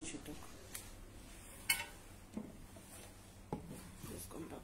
should talk. Let's come back.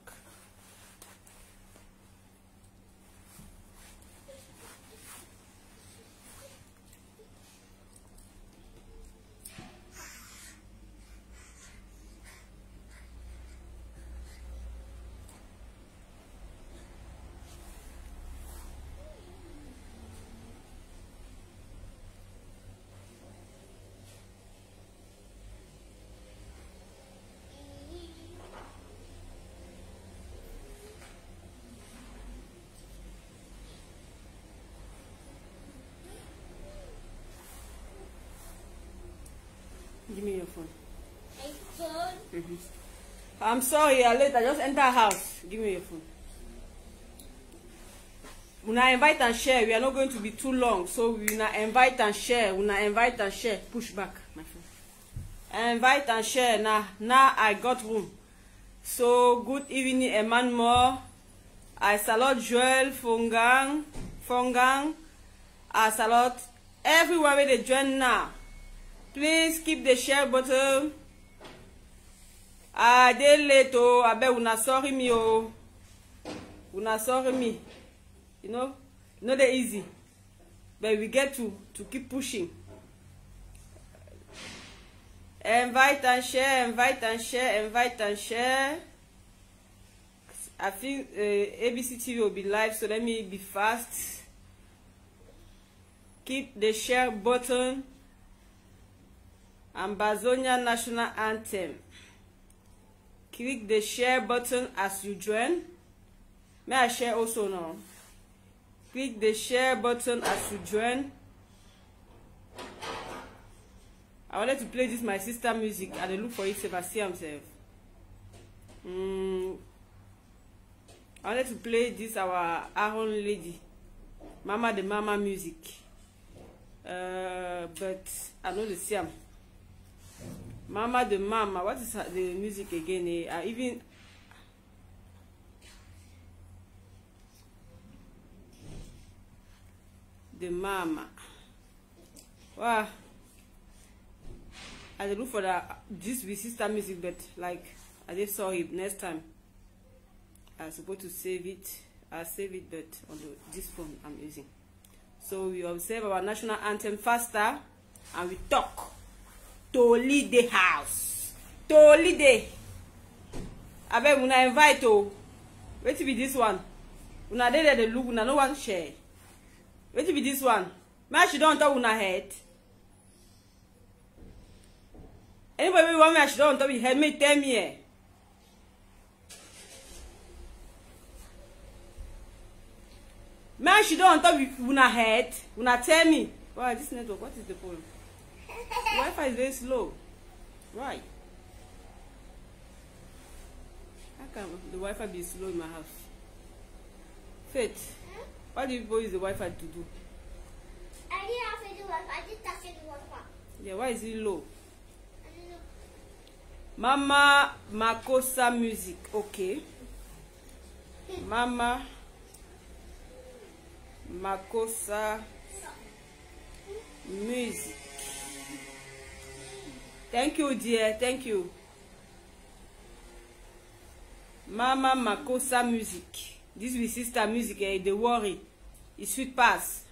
Give me your phone. My phone? I'm sorry, you're late. I just enter house. Give me your phone. When I invite and share, we are not going to be too long. So we will invite and share. When I invite and share, push back my phone. Invite and share. Now I got room. So good evening, Emmanuel. I salute Joel Fongang. I salute everyone where they join now. Please keep the share button. I dey late oh, I bet una sorry me oh. Una sorry me. You know not that easy. But we get to keep pushing. Invite and share, invite and share, invite and share. I think ABC TV will be live, so let me be fast. Keep the share button. Ambazonia National Anthem. Click the share button as you join. May I share also now? Click the share button as you join. I wanted to play this my sister music and I look for it if I see himself. I wanted to play this our Aaron lady, Mama the Mama music. But I know the same. Mama the Mama, what is the music again? Even the Mama. Wow. I look for this with sister music, but like I just saw it next time. I'm supposed to save it. I'll save it, but on this phone I'm using. So we observe our national anthem faster and we talk. To lead the house. To lead the. I bet when I invite you, wait to be this one. When I did the look, when I no one share. Wait to be this one. Man, she don't talk when I head. Anybody want me? I should don't talk with head. Me tell me. Man, she don't talk with when I head. When I tell me. Wow, this network. What is the problem? The Wi-Fi is very slow. Right. How can the Wi-Fi be slow in my house? Faith, what do people use the Wi-Fi to do? I didn't have the Wi-Fi. I did touch the Wi-Fi. Yeah, why is it low? I don't know. Mama Makosa music. Okay. Mama Makosa music. Thank you, dear. Thank you. Mama Makosa music. This is sister music. They worry. It's sweet pass.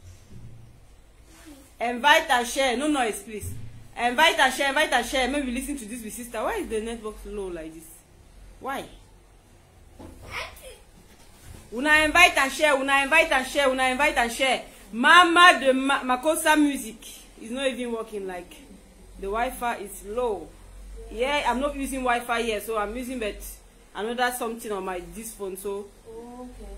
Invite and share. No noise, please. Invite and share. Invite and share. Maybe listen to this with sister. Why is the network low like this? Why? Una invite and share. Una invite and share. Una invite and share. Mama the Makosa music is not even working like. The Wi-Fi is low. Yeah, I'm not using Wi-Fi here, so I'm using but another something on my this phone. So. Oh, okay.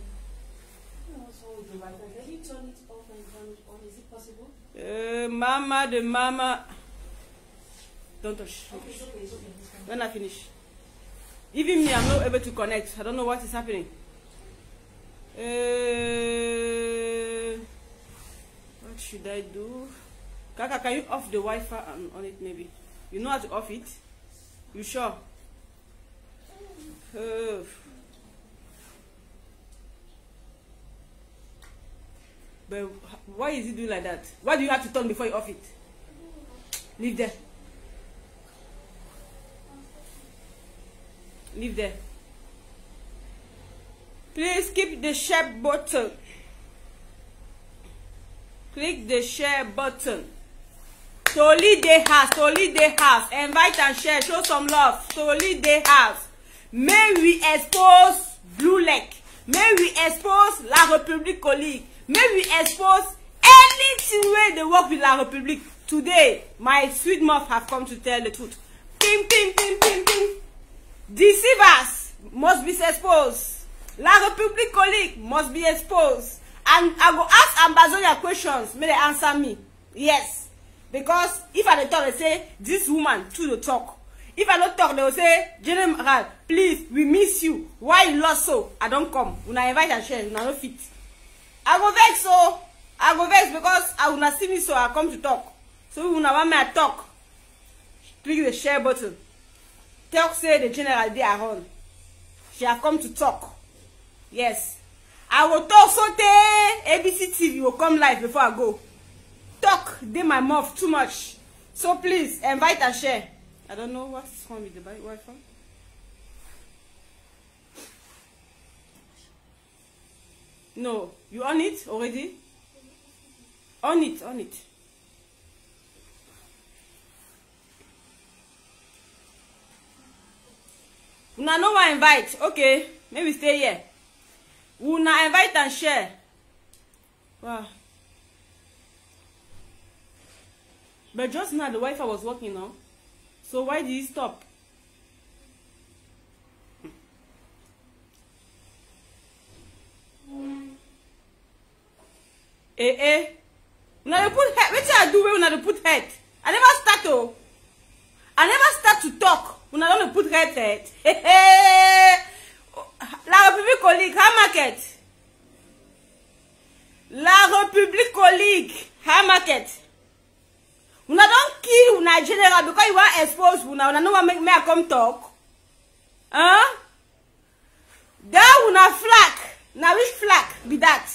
What's wrong with the Wi-Fi? Can you turn it off and turn it on? Is it possible? Mama the Mama. Don't touch. Okay, it's okay. It's okay. When I finish. Even me, I'm not able to connect. I don't know what is happening. What should I do? Kaka, can you off the Wi-Fi on it maybe? You know how to off it? You sure? But why is it doing like that? Why do you have to turn before you off it? Leave there. Leave there. Please keep the share button. Click the share button. To lead the house, to lead the house. Invite and share. Show some love. To lead the house. May we expose Blue Lake. May we expose La République colleague. May we expose anything where they work with La République. Today, my sweet mouth have come to tell the truth. Ping, ping, ping, ping, ping. Deceivers must be exposed. La République colleague must be exposed. And I go ask Ambazonia questions. May they answer me. Yes. Because if I don't talk, they say, this woman too to talk. If I don't talk, they will say, General, please, we miss you. Why you lost so? I don't come. When I invite and share, when I don't fit. I go vex so. I go vex because I will not see me so I come to talk. So when I want me to talk, click the share button. Talk say the general they are on. She have come to talk. Yes. I will talk so ABC TV will come live before I go. Talk, they my mouth too much. So please invite and share. I don't know what's wrong with the Wi-Fi. No, you on it already? On it, on it. Una no one invite. Okay, maybe stay here. Una invite and share. Wow. But just now the Wi-Fi was working now. So why did it stop? Una put head. What I do when una put head? I never start to. I never start to talk. Una don't put head. La République colleague, high market. La République colleague, high market. Una don't kill una general because you want expose una no want make me come talk. Huh? That una flag. Now which flag be that?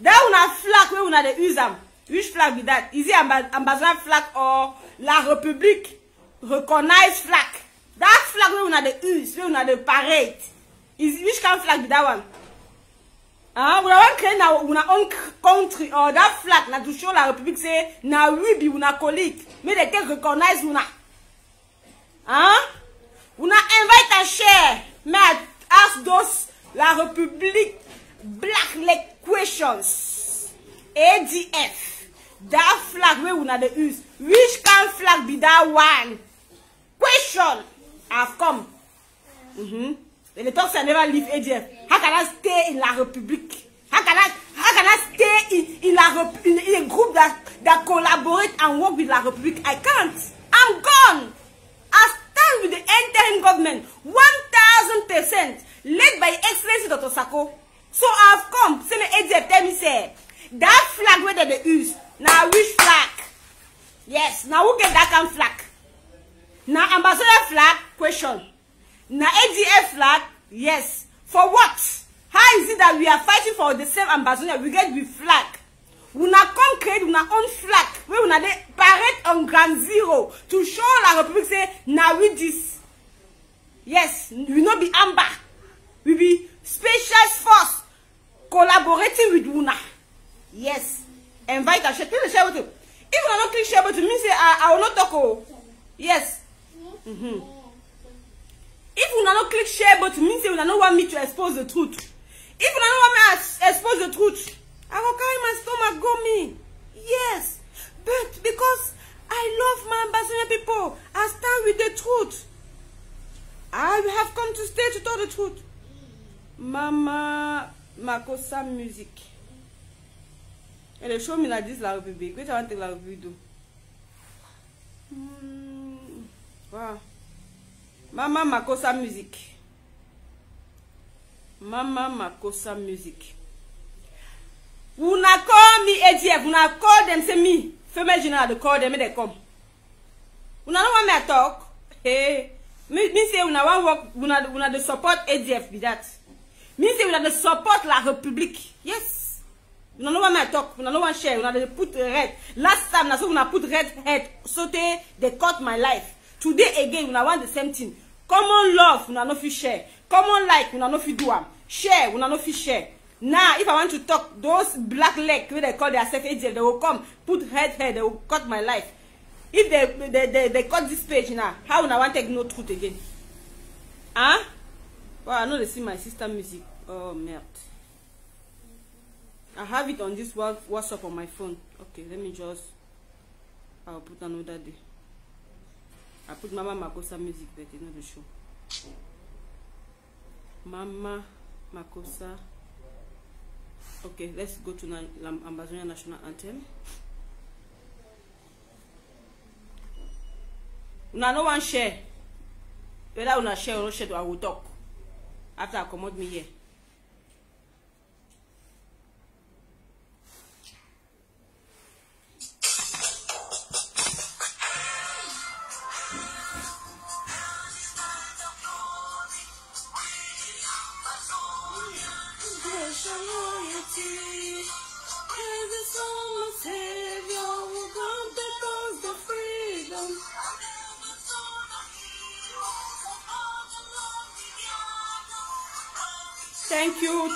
That una flag where una de use am. Which flag be that? Is it ambassador flag or La République recognized flag? That flag where una de use, where una de parade. Is which kind of flag be that one? We want to create our own country or that flag na to show La République say na we be una colleague. May they can recognize una. Una invite and share. May I ask those La République Black Lake questions. ADF. That flag where una the use. Which kind of flag be that one? Question have come. The talks I never leave ADF. How can I stay in La République? How can I stay in a group that collaborate and work with La République? I can't. I'm gone. I stand with the interim government 1000%, led by Excellency Dr. Sako. So I've come. Say me ADF tell me say that flag where they use. Now which flag? Yes. Now who get that kind of flag? Now ambassador flag? Question. Now ADF flag? Yes. For what? How is it that we are fighting for the same ambassador? We get with flag. We not come create una own flag. We will not parade on Ground Zero to show La République say now with this. Yes, we not be amber. We be special force collaborating with una. Yes. Invite and share. Click the share button. If you not click share button, means say I will not talk. Oh. Yes. If you not click share button, means say you don't want me to expose the truth. If you don't want me to expose the truth, I will carry my stomach go me. Yes. But because I love my ambassador people, I stand with the truth. I have come to stay to tell the truth. Mama Makossa music. And they show me like this La République. What I want to La République do? Wow. Mama Makossa music. Mama Makossa music. Una call me ADF. Una call them say me. Female general they call them and they come. Una don't want me to talk. Hey. Me say una want work. Una the support ADF be that. Me say una the support La République. Yes. Una don't want me to talk. Una don't want share. Una they put red. Last time na so una put red head. So they cut my life. Today again una want the same thing. Common love, una no fit share. Common like, una no fit do am. Share, una no fit share. Now, if I want to talk, those black leg, where they call themselves AGF, they will come, put head, they will cut my life. If they cut this page now, how would I want to take no truth again? Huh? Well, I know they see my sister music. Oh, merde. I have it on this WhatsApp on my phone. Okay, let me just... I'll put another day. I put Mama Makosa music, but it's not the show. Mama Makosa. Okay, let's go to Ambazonia National Anthem. Una no one share. Whether una share or not share, I will talk. After I commode me here.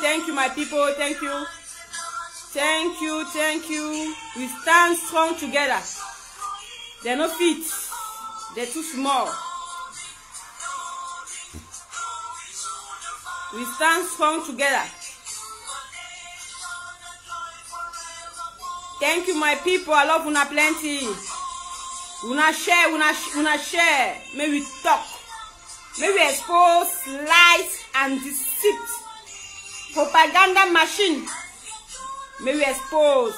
Thank you, my people. Thank you. We stand strong together. They're no fit. They're too small. We stand strong together. Thank you, my people. I love una plenty. Una share. May we talk. May we expose lies and deceit. Propaganda machine. May we expose.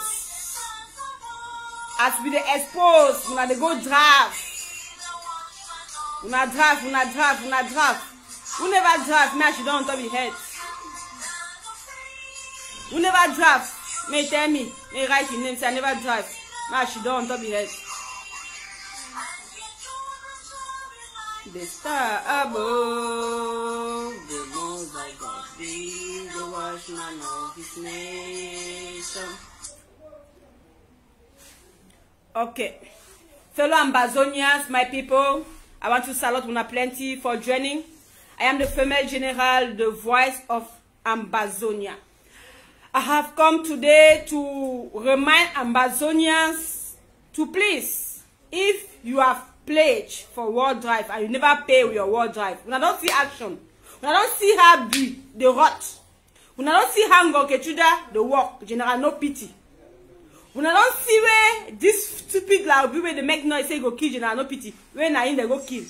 As we dey expose, una dey go draft. Una draft. Who never draft? Me, she don't on top of head. Who never draft? May tell me. May write your name. Say I never draft. Me, she don't on top of head. The star above, the most I got be the watchman of his nation. Okay, fellow Ambazonians, my people, I want to salute una plenty for joining. I am the female general, the voice of Ambazonia. I have come today to remind Ambazonians to please, if you have pledge for World Drive and you never pay with your World Drive, when I don't see action, when I don't see her be the rot, when I don't see her go Kechuda the work, general no pity. When I don't see where this stupid loud people they make noise say go kill general no pity, when I in they go kill.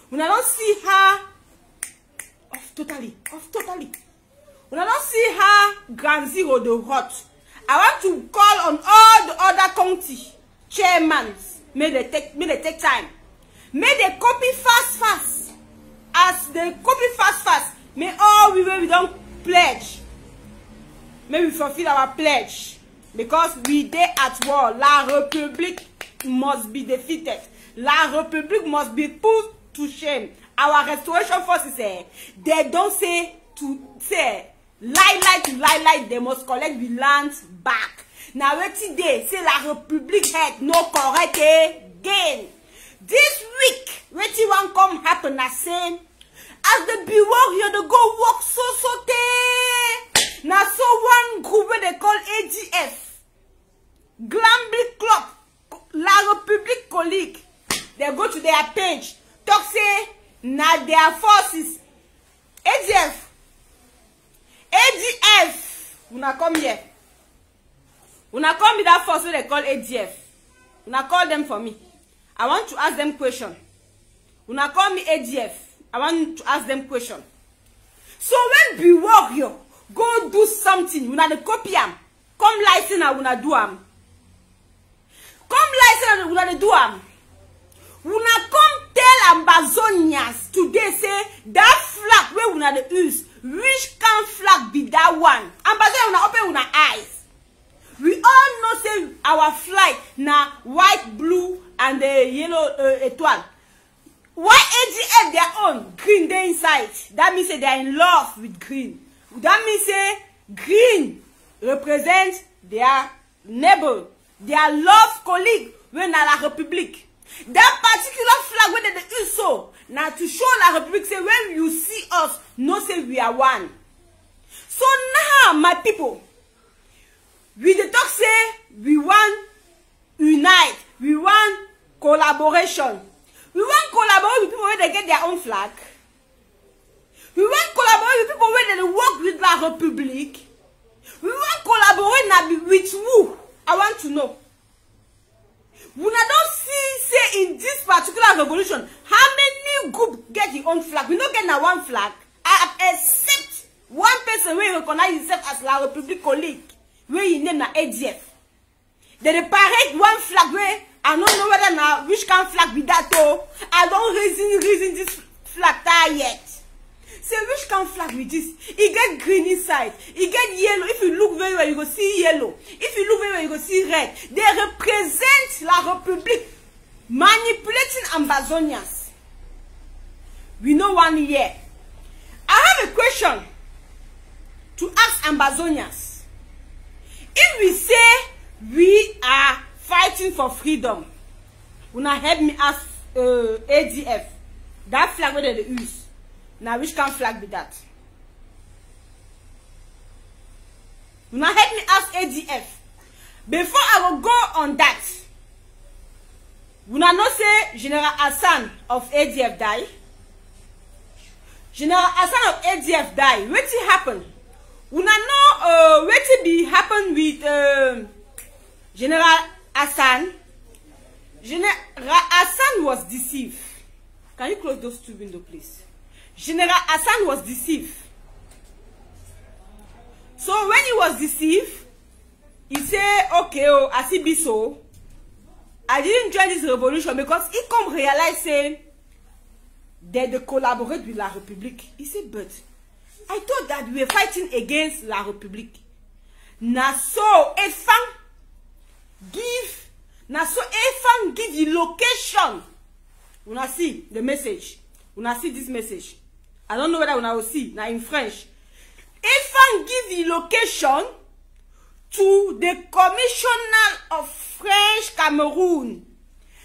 When I don't see her off totally. When I don't see her Grand Zero the rot, I want to call on all the other county chairmen. May they take time. May they copy fast. As they copy fast. May all we don't pledge. May we fulfill our pledge. Because we dey at war. La République must be defeated. La République must be put to shame. Our restoration forces, they don't say lie, they must collect the lands back. Now wetin dey say la République head no correct again. This week wetin wan come happen na say as the bureau here dey go work so na so one group wey they call AGF Glamby Club La République colleague, they go to their page talk say na their forces AGF una come here. Una call me that force they call ADF. Una call them for me. I want to ask them question. Una call me ADF. I want to ask them question. So when be warrior go do something, una dey copy am. Come license and una do am. Come license and una dey do am. Una come tell Ambazonians today say that flag where una dey use, which kind flag be that one? Ambazonia una open una eyes. We all know say our flag na white, blue, and the yellow etoile. Why AGF their own green they inside? That means say they are in love with green. That means say green represents their neighbor, their love colleague when na la République. That particular flag when they use so now to show La Republic, say when you see us, no say we are one. So now, my people, we the talk say we want unite, we want collaboration. We want collaborate with people where they get their own flag. We want collaborate with people where they work with La Republic. We want collaborate with who? I want to know. We don't see, say, in this particular revolution, how many groups get their own flag. We don't get now one flag. Except one person where recognize himself as La Republic colleague, where he name na ADF. They parade one flag where I don't know whether now which kind of flag be that oh. I don't reason this flag there yet. Say which kind of flag with this? It get green inside, it get yellow. If you look very well, you go see yellow. If you look very well, you go see red. They represent La Republic, manipulating Ambazonians. We know one year. I have a question to ask Ambazonians. If we say we are fighting for freedom, una help me ask ADF, that flag where they use. Now which kind of flag be that? Una help me ask ADF. Before I will go on that, una know say General Hassan of ADF die. General Hassan of ADF die. Wetin happen? Una know wetin be happen with General Hassan. General Hassan was deceived. Can you close those two windows, please? General Hassan was deceived. So when he was deceived, he said, okay, oh, as it be so, I didn't join this revolution because he come realize say that they collaborate with La Republic. He said, but I thought that we were fighting against La Republic. Now so Efang give the location. Una see the message. Una see this message. I don't know whether una will see. Now in French. Efang give the location to the Commissioner of French Cameroon.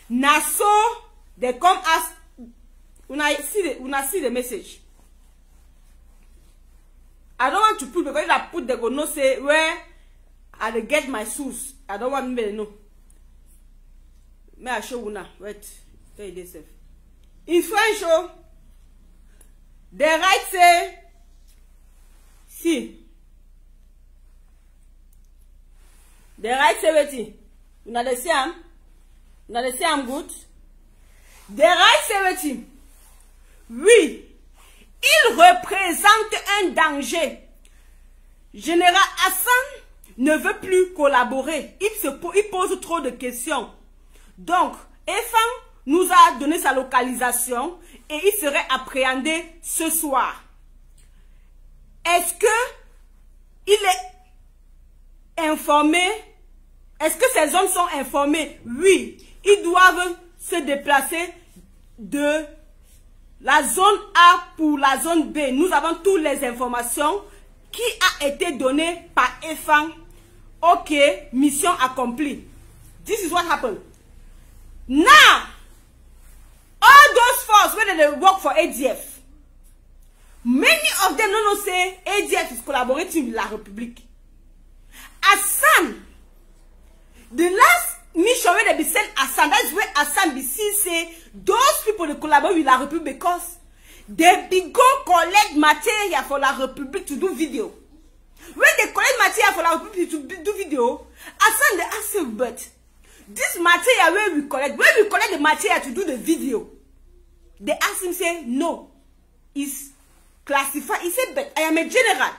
Now so they come ask. Una see the message. I don't want to put because if I put they go no say where I get my source. I don't want me to know. May I show una? Wait, tell you this. In French, oh, they write say, see, they write say waiting. Una dey see am? Una dey see am good? They write say waiting. Oui, il représente un danger. Général Hassan ne veut plus collaborer. Il pose trop de questions. Donc, Efang nous a donné sa localisation et il serait appréhendé ce soir. Est-ce que il est informé? Est-ce que ces hommes sont informés? Oui, ils doivent se déplacer de la zone A pour la zone B. Nous avons toutes les informations qui a été données par Efang. Ok, mission accomplie. This is what happened. Now, all those forces where they work for ADF, many of them don't say ADF is collaborating with La Republic. Hassan, the last mission where they be sent Hassan, that is where Hassan be seen say those people they collaborate with La Republic because they be go collect material for La Republic to do video. When they collect material for La Republic to do video, Hassan they ask him, but this material where we collect the material to do the video, they ask him say no, it's classified. He said, but I am a general.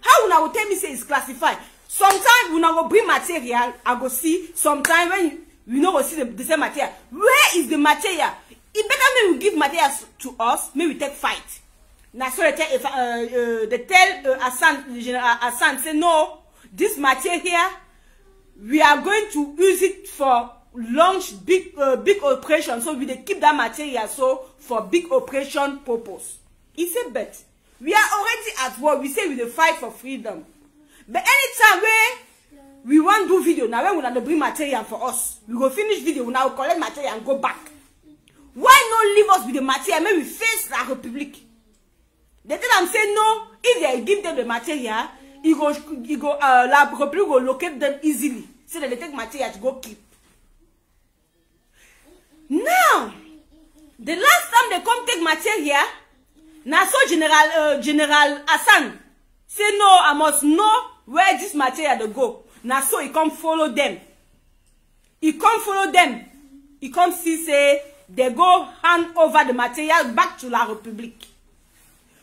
How una will tell me say it's classified? Sometimes when I go bring material, I go see. Sometimes when we know we see the same material, where is the material? It better me we give material to us, maybe we take fight. Now so they tell Hassan, General Hassan say no, this material here, we are going to use it for launch big operation. So we keep that material so for big operation purpose. He said, but we are already at war. We say we dey fight for freedom. But anytime where we want to do video, now when we want to bring material for us, we go finish video, now collect material and go back. Why not leave us with the material? Maybe we face La République. They tell them say no. If they give them the material, La République will locate them easily, so that they take material to go keep. Now, the last time they come take material, now so General Hassan say no, I must know where this material they go. Now so he come follow them. He come follow them. He come see say they go hand over the material back to La République.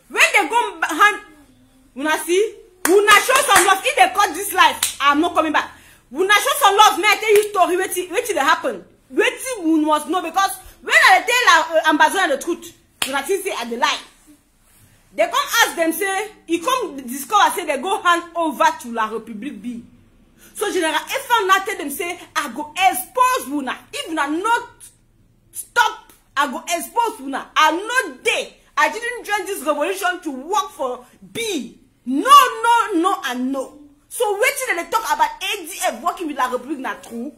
When they go hand, una see, una show some love. If they cut this life, I'm not coming back. Una show some love. May I tell you story? Wait till they happen. Wait till we must know, because when I tell Ambassador the truth, una see say at the lie. They come ask them say, he come discover say they go hand over to La République B. So General Efan now tell them say, I go expose una. If una not stop, I go expose una. I'm not there. I didn't join this revolution to work for B. No, and no. So waiting that they talk about ADF working with La République not true.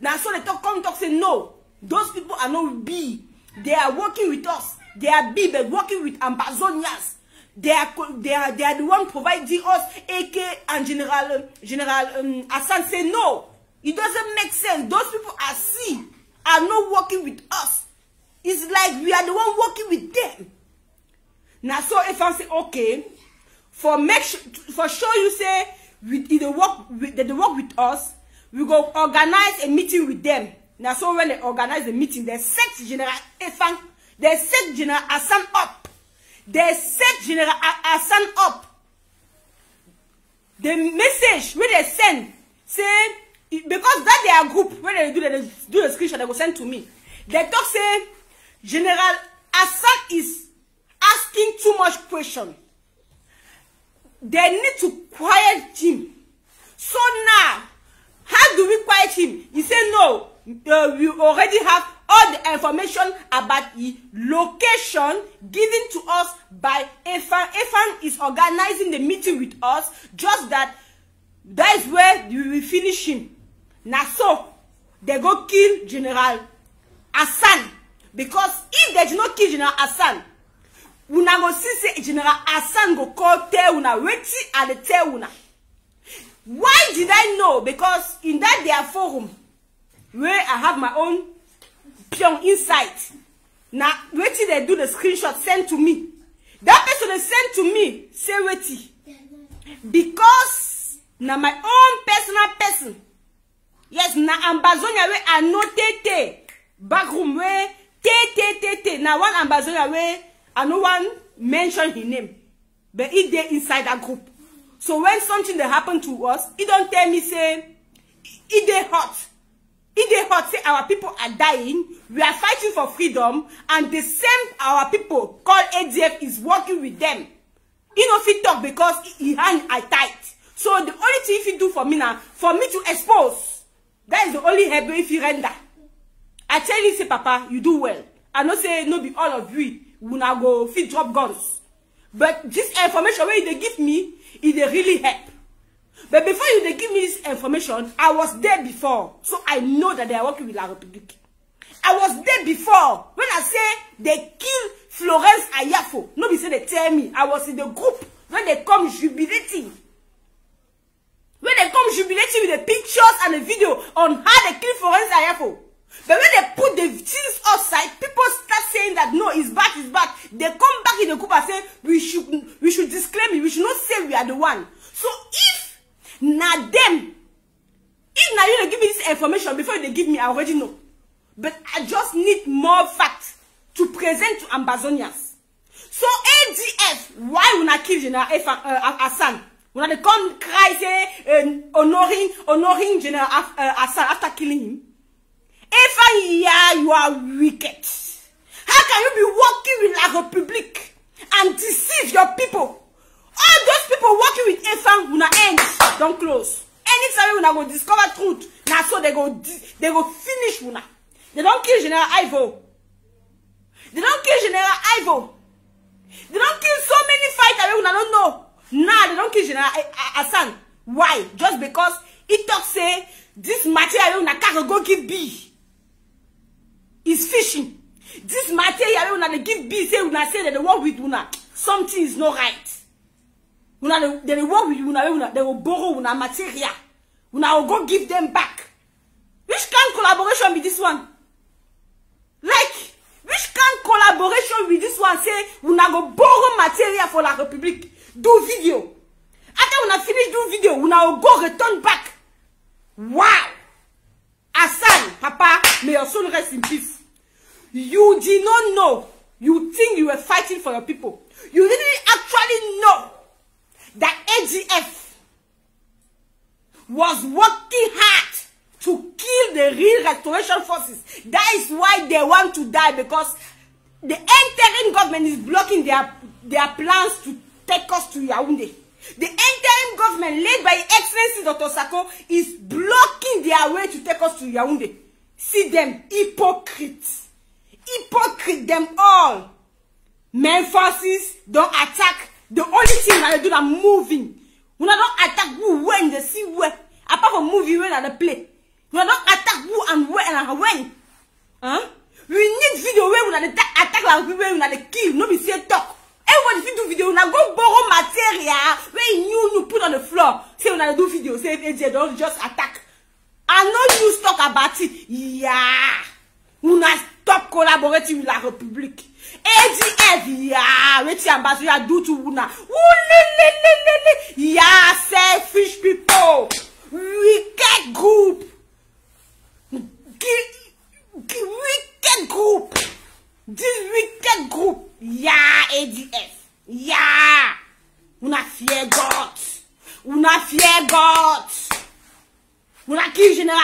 Now so they come talk say no. Those people are not B. They are working with us. They are B, but working with Ambazonians. They are the one providing us AK and General Hassan say no. It doesn't make sense. Those people are C, are not working with us. It's like we are the one working with them. Now so if I say okay, for sure you say they work with us, we go organize a meeting with them. Now so when they organize the meeting, they set General Efan, they set General Hassan up. They set General Hassan up. The message where they send say, because that their group when they do the screenshot, they go send to me. They talk say General Hassan is asking too much question. They need to quiet him. So now, how do we quiet him? He said no. We already have all the information about the location given to us by Efan. Efan is organizing the meeting with us. Just that is where we will finish him. Now so, they go kill General Hassan. Because if they do not kill General Hassan, una go see say General Hassan go call tell una waiting at the tell una. Why did I know? Because in that their forum, where I have my own Pyong insight. Now, wait till they do the screenshot sent to me. That person they sent to me, say wait. Because now my own personal person. Yes, now Ambazonia where I know tete. Backroom where tete. Now one Ambazonia where I no one mention his name. But it they inside that group. So when something that happened to us, it don't tell me say it they hot. If they hot say our people are dying, we are fighting for freedom, and the same our people called ADF is working with them. You know, if he talk because he hand are tight. So the only thing if you do for me now, for me to expose, that is the only help if you render. I tell you, say, Papa, you do well. I know say no be all of you will now go fit drop guns. But this information where they give me, it they really help. But before they give me this information, I was there before. So I know that they are working with La République. I was there before. When I say they killed Florence Ayafo, nobody say they tell me. I was in the group when they come jubilating. When they come jubilating with the pictures and the video on how they killed Florence Ayafo. But when they put the things outside, people start saying that no, it's bad, it's bad. They come back in the group and say we should disclaim it. We should not say we are the one. So if now them, if now you give me this information before they give me, I already know. But I just need more facts to present to Ambazonians. So ADF, why will not kill General Hassan? When they come cry say honoring General Hassan after killing him. You are wicked. How can you be working with La République and deceive your people? All those people working with Efan will not end. Don't close. Anytime we go discover truth, now so they go finish una. They don't kill General Ivo. They don't kill General Ivo. They don't kill so many fighters we don't know. Nah, they don't kill General Hassan. Why? Just because it talk say this material we can't go give B. Is fishing. This material una dey give bill say una say that they work with una. Something is not right. Una they work with una, they will borrow una material. Una will go give them back. Which kind of collaboration with this one? Like, which kind of collaboration with this one say una go borrow material for la Republic? Do video. After una finish do video, una will go return back. Wow! Hassan, Papa, may your soul rest in peace. You did not know. You think you were fighting for your people. You didn't actually know that AGF was working hard to kill the real restoration forces. That is why they want to die, because the interim government is blocking their plans to take us to Yaoundé. The interim government led by Excellency Dr. Sako is blocking their way to take us to Yaoundé. See them, hypocrites. Hypocrite them all. Main forces don't attack. The only thing that they do is moving. We don't attack who, when, they see where. Apart from moving, when they play. We don't attack who and where and when. Huh? We need video where we attack like where we kill. No be say talk. Everybody if you do video, now go borrow material where you put on the floor. Say when I do video, say AJ don't just attack. I know you talk about it. Yeah. We not stop collaborating with la Republic. AGF, yeah. What the ambassador do to Una? Yeah, selfish people. Wicked group. Wicked group. This wicked group. Yeah, ADF. Yeah. Una fear God. Una fear God. Una kill General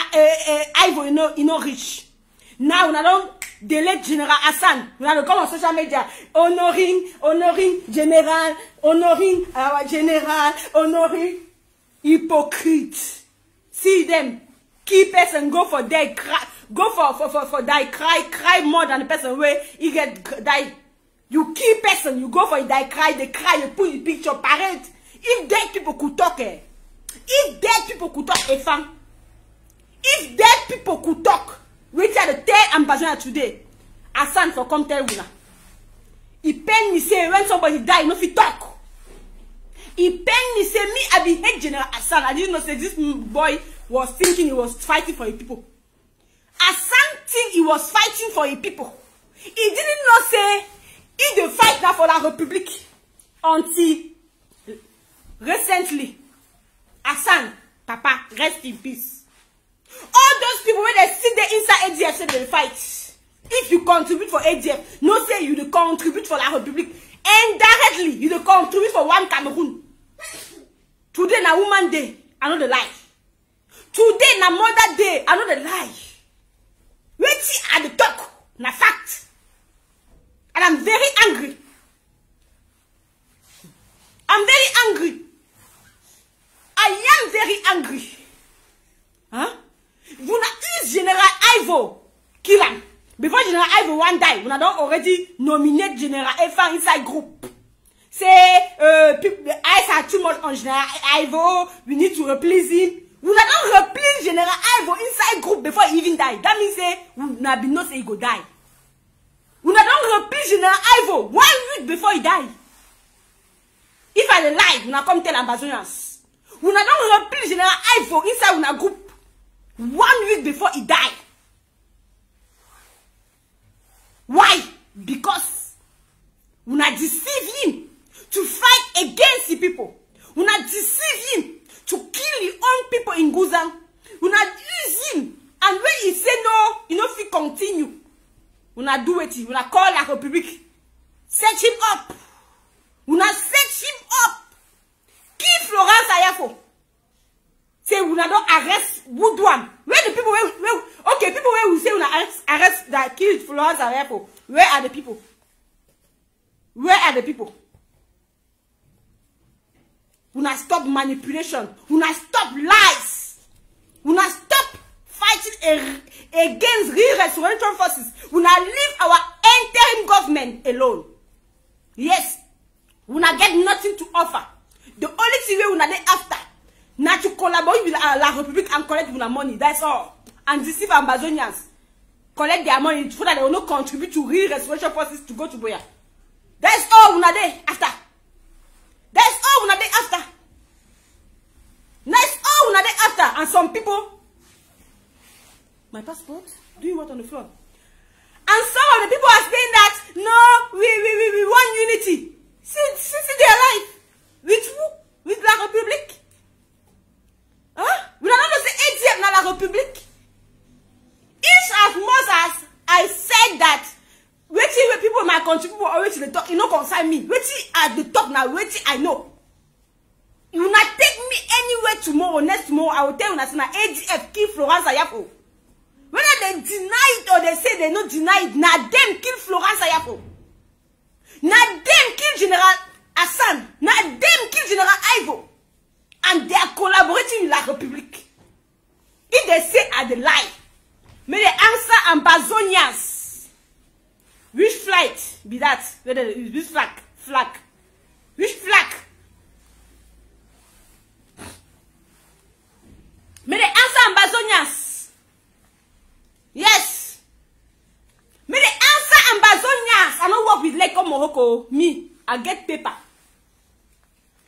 Ivo, you know rich. Now una don't delete General Hassan. Una don't come on social media honoring General, honoring our General, honoring hypocrite. See them. Key person go for die cry. Go for die cry more than the person where he get die. You key person, you go for die cry, they cry, you put the picture parade. If dead people could talk, if dead people could talk, if dead people could talk, which are the third ambassador today, Hassan for come tell Una. He pain me say when somebody die, no fit talk. He pain me say me I be hate General Hassan. I didn't know say this boy was thinking he was fighting for his people. Hassan think he was fighting for his people. He didn't know say he the fight now for la Republic until recently. Hassan, Papa, rest in peace. All those people when they sit there inside ADF say they fight. If you contribute for ADF, no say you the contribute for la Republic. Indirectly, you the contribute for one Cameroon. Today na Woman Day, I know the lie. Today na Mother Day, I know the lie. Wait at the talk, na fact. And I'm very angry. I'm very angry. I am very angry. Huh? You na use General Ivo kill him. Before General Ivo one die, we don't already nominate General Efa inside group. Say, the eyes are too much on General Ivo, we need to replace him. We don't replace General Ivo inside group before he even die. That means say, we not be not say he go die. We don't replace General Ivo 1 week before he die. If I lie, we not come tell ambassadors. We don't replace General Ivo inside una group 1 week before he die. Why? Because we not deceive him to fight against the people. We not deceive him to kill the own people in Guzan. We not use him. And when he say no, you know if he continue. We not do it. We not call la Republic. Set him up. We not set him up. Kill Florence Ayafo. Say we not don't arrest Woodwan. Where the people okay, people where we say we not arrest that killed Florence Ayafo. Where are the people? Where are the people? We not stop manipulation. We not stop lies. We not stop fighting against real restoration forces. We not leave our interim government alone. Yes, we not get nothing to offer. The only thing we not after, not to collaborate with la Republic and collect una money. That's all. And deceive Amazonians. collect their money so that they will not contribute to real restoration forces to go to Buea. That's all una dey after. That's all una dey after. That's all una dey after. And some people, my passport, doing what on the floor? And some of the people are saying that no, we want unity. Since they are alive, with who? With La République. Huh? We are not say ADF na La République. Each as much as I said that, waiting people my country people always they talk, you know concern me. Waiting at the top now, waiting I know. You not take me anywhere tomorrow, next tomorrow, I will tell you that ADF kill Florence Ayafo. Whether they deny it or they say they not deny it, now them kill Florence Ayafo. Now them kill General Hassan. Now them kill General Ivo. And they are collaborating with La République. If they say are the lie, may they answer Ambazonians. Which flight be that? Which flag? Flag. Which flag? May they answer Ambazonians. Yes. May they answer Ambazonians. I don't work with Leko Morocco. Me, I get paper.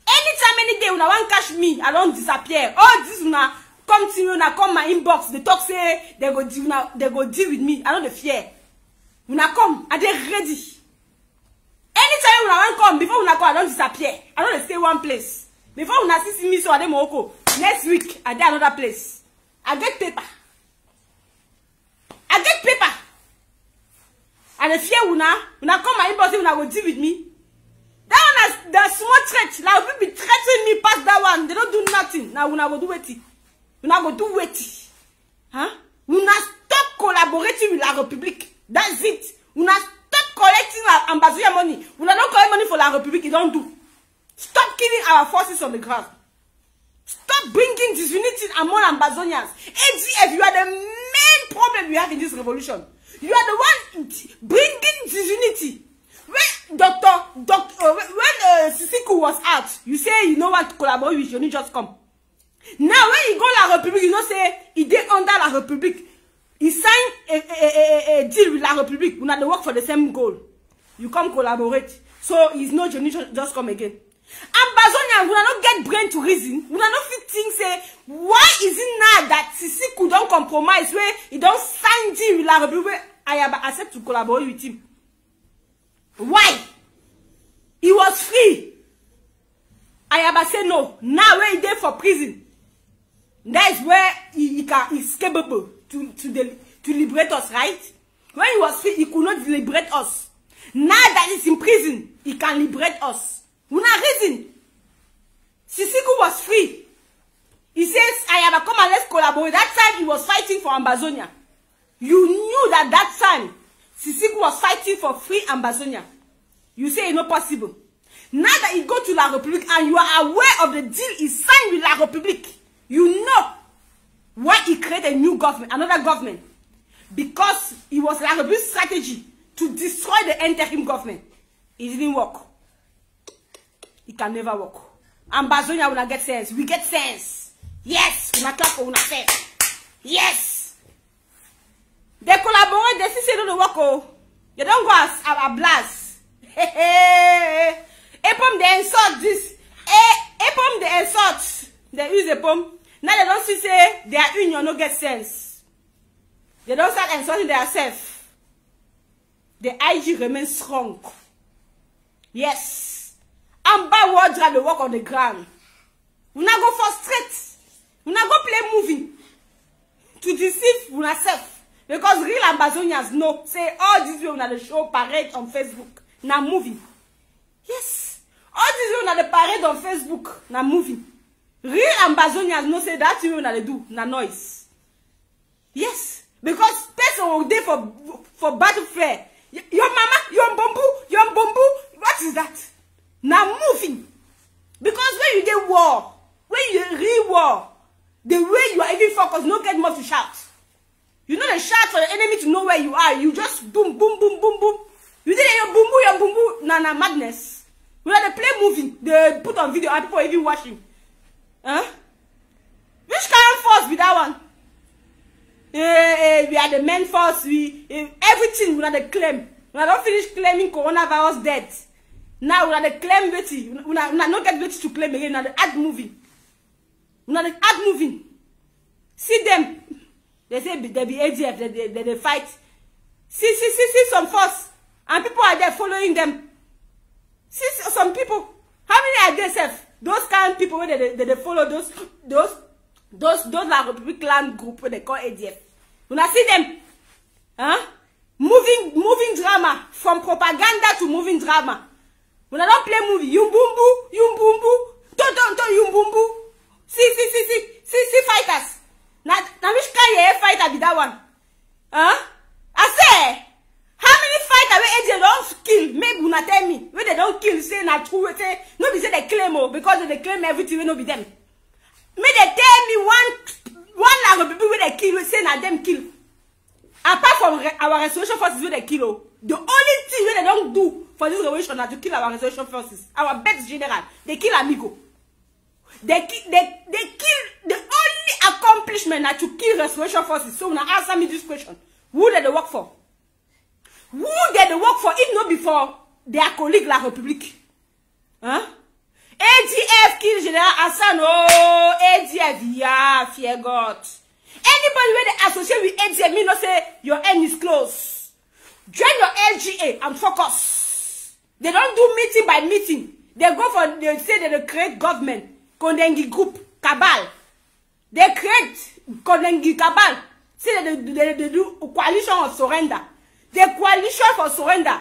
Anytime, any day, when I want catch me, I don't disappear. All this una come to me, una come my inbox. They talk say they go deal with me. I don't fear. When I come, are they ready? Anytime when I want come, before when I come, I don't disappear. I don't stay one place. Before when I see me, so I dey Morocco. Next week, I dey another place. I get paper. I get paper. And the fear when I come my inbox, when I go deal with me. That one has the small threat. Now people be threatening me past that one. They don't do nothing. Now when I go do it. When I go do it. Huh? When I stop collaborating with La République. That's it. When I stop collecting our ambassador money. When I don't collect money for La République, you don't do. Stop killing our forces on the ground. Stop bringing disunity among Ambazonians. ADF, you are the main problem we have in this revolution. You are the one bringing disunity. When when Sisiku was out, you say you know what to collaborate with, you just come. Now when you go La République, you know say he did under La République. He signed a deal with La République. We not they work for the same goal. You come collaborate. So it's no journey, just come again. Ambazonia, we not get brain to reason. We not fit think say why is it now that Sisiku don't compromise where he don't sign deal with La République? I have accept to collaborate with him. Why? He was free. I have said no. Now when he there for prison, that is where he's capable to liberate us, right? When he was free, he could not liberate us. Now that he's in prison, he can liberate us. We not reason. Sisiku was free. He says, I have come and let's collaborate. That time he was fighting for Ambazonia. You knew that time Sisiku was fighting for free Ambazonia. You say it's not possible. Now that you go to La République and you are aware of the deal he signed with La République, you know why he created a new government, another government. Because it was La République's strategy to destroy the interim government. It didn't work. It can never work. Ambazonia will not get sense. We get sense. Yes. We not clap for una sense. Yes. They collaborate, they see don't work. Oh. They don't go as a blast. Epom they insult this. Epom they insult. They use Epom. Now they don't see say their union no get sense. They don't start insulting themselves. The IG remains strong. Yes. Amba will drive the work on the ground. We not go for straight. We not go play movie to deceive ourselves. Because real Ambazonians know, say all these people na the show parade on Facebook, na movie. Yes. All these people na the parade on Facebook, na movie. Real Ambazonians know, say that people na they do, na noise. Yes. Because person will day for battle fair. Your mama, your bamboo, what is that? Na moving. Because when you get war, when you real war, the way you are even focused, no get more to shout. You know the shout for the enemy to know where you are. You just boom, boom, boom, boom, boom. You did your boom, boom, na madness. You know they play movie, they put on video and people even watching. Huh? Which kind of force be that one? we are the main force, everything we are the claim. We are not finished claiming coronavirus death. Now we are the claim Betty. We are not get Betty to claim again. We are the act moving. We are the act moving. See them. They say they be ADF. They fight. See some force, and people are there following them. See some people. How many are there, self? Those kind of people where they follow those like Republic Land group where they call ADF. When I see them, moving drama, from propaganda to moving drama. When I don't play movie, yumbumbu, tonto yumbumbu. See fighters. Now which kind of fighter be that one? I say, how many fighters where ADF don't kill? Maybe you not tell me. When they don't kill, say not true. Say no, be say they claim because they claim everything. No be them. May they tell me one like people where they kill, we say not them kill. Apart from our restoration forces where they kill, the only thing where they don't do for this revolution is to kill our restoration forces. Our best general, they kill Amigo. They kill the only accomplishment is to kill restoration forces. So now answer me this question: who did they work for? Who did they work for if not before their colleague La République? ADF kill General Hassan. Oh, ADF, yeah, fear God. Anybody where they associate with ADF, me not say your end is close. Join your LGA and focus. They don't do meeting by meeting. They go for, they say that they create government. Kondengi group, cabal. They create Kondengi cabal. Say that they do coalition of surrender. The coalition for surrender.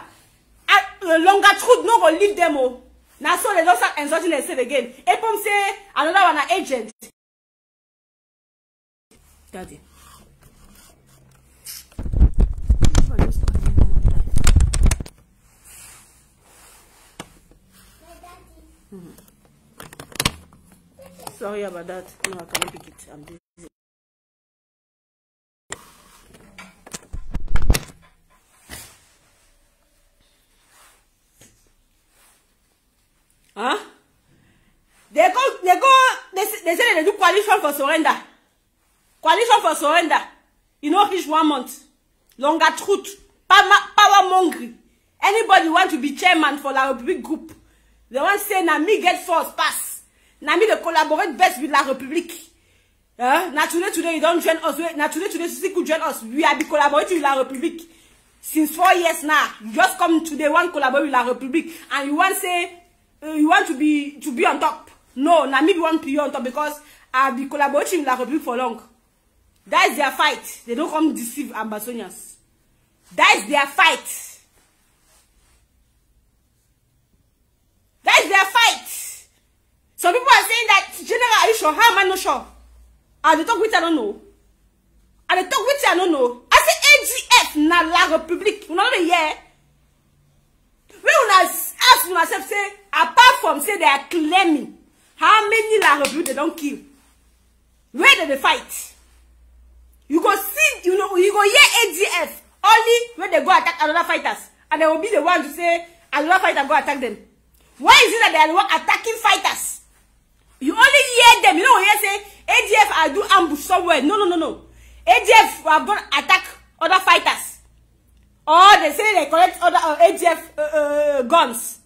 Longer truth no go leave them all. Now so they don't start insulting themselves again. Epom say another one agent. Daddy. Sorry about that. No, I can't pick it. I'm busy. They say they do coalition for surrender. Coalition for surrender. You know, reach 1 month. Longer truth. Power mongering. Anybody want to be chairman for La République group? They want to say, na me get force pass. Na me they collaborate best with La République. Now today you don't join us. Now today you could join us. We are be collaborating with La République since 4 years now. You just come today, want to collaborate with La République, and you want to say you want to be on top. No, now me want to be on top because I'll be collaborating with La République for long. That is their fight. They don't come deceive Ambasonians. That is their fight. That is their fight. Some people are saying that, General, are you sure? How am I not sure? Are they talk with I don't know? Are they talk with I don't know? I say AGF na La République. You know the year? We will ask myself, say, apart from say they are claiming how many La République they don't kill. Where did they fight? You go see, you know, you go hear ADF only when they go attack another fighters. And they will be the one to say another fighter go attack them. Why is it that they are the one attacking fighters? You only hear them. You know when you say ADF I do ambush somewhere. No. ADF are going to attack other fighters. Or they say they collect other ADF guns.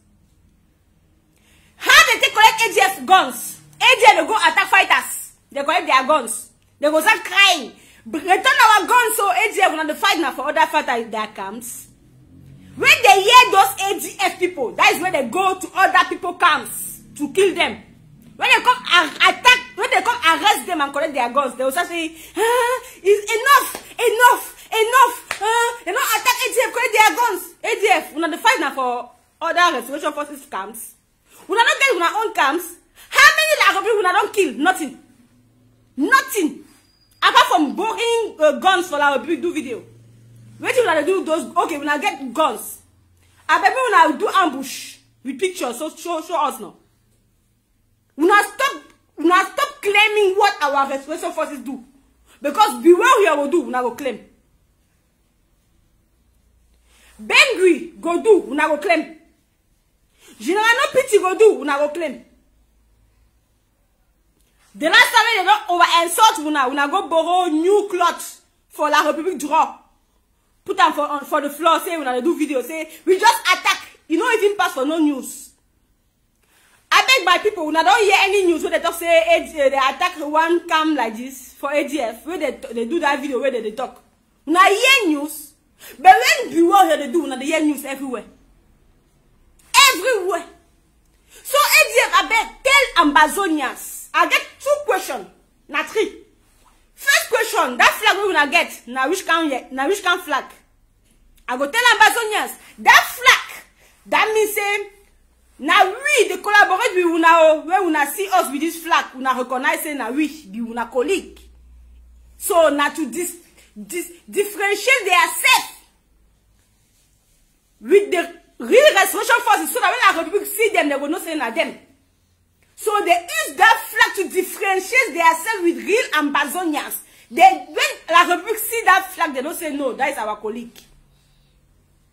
How they take collect ADF guns? ADF they go attack fighters. They collect their guns. They go start crying. Return our guns so ADF will not fight now for other fighters in their camps. When they hear those ADF people, that is when they go to other people camps to kill them. When they come attack, when they come arrest them and collect their guns, they will start saying, it's enough. They don't attack ADF, collect their guns. ADF, we not fight now for other restoration forces camps. We not get in our own camps. How many people we don't kill? Nothing. Apart from boring guns for our big do video. Wait till we do those. Okay, we now get guns. I bet we now do ambush with pictures. So show us now. We now stop claiming what our restoration forces do, because beware we will do. We now go claim. Bengui go do. We now go claim. General no pity go do. We now go claim. The last time they don't over insult, we now go borrow new clothes for La Republic draw. Put them for the floor, say when I do video, say we just attack. You know, even pass for no news. I beg my people, when I don't hear any news where they talk say they attack one cam like this for ADF, where they do that video where they talk. When I hear news, but when you hear they do, when they hear news everywhere. Everywhere. So ADF, I beg, tell Ambazonians. I get 2 questions, not 3. First question, that flag we gonna get, now which can flag? I go tell Ambazonians, that flag, that means say, now we, the collaborate with una, when una see us with this flag, una recognize say now we, be una colleague. So now to differentiate themselves with the real restoration forces, so that when la Republic see them, they will not say na them. So they use that flag to differentiate themselves with real Ambazonians. When la Republic see that flag, they don't say no, that is our colleague.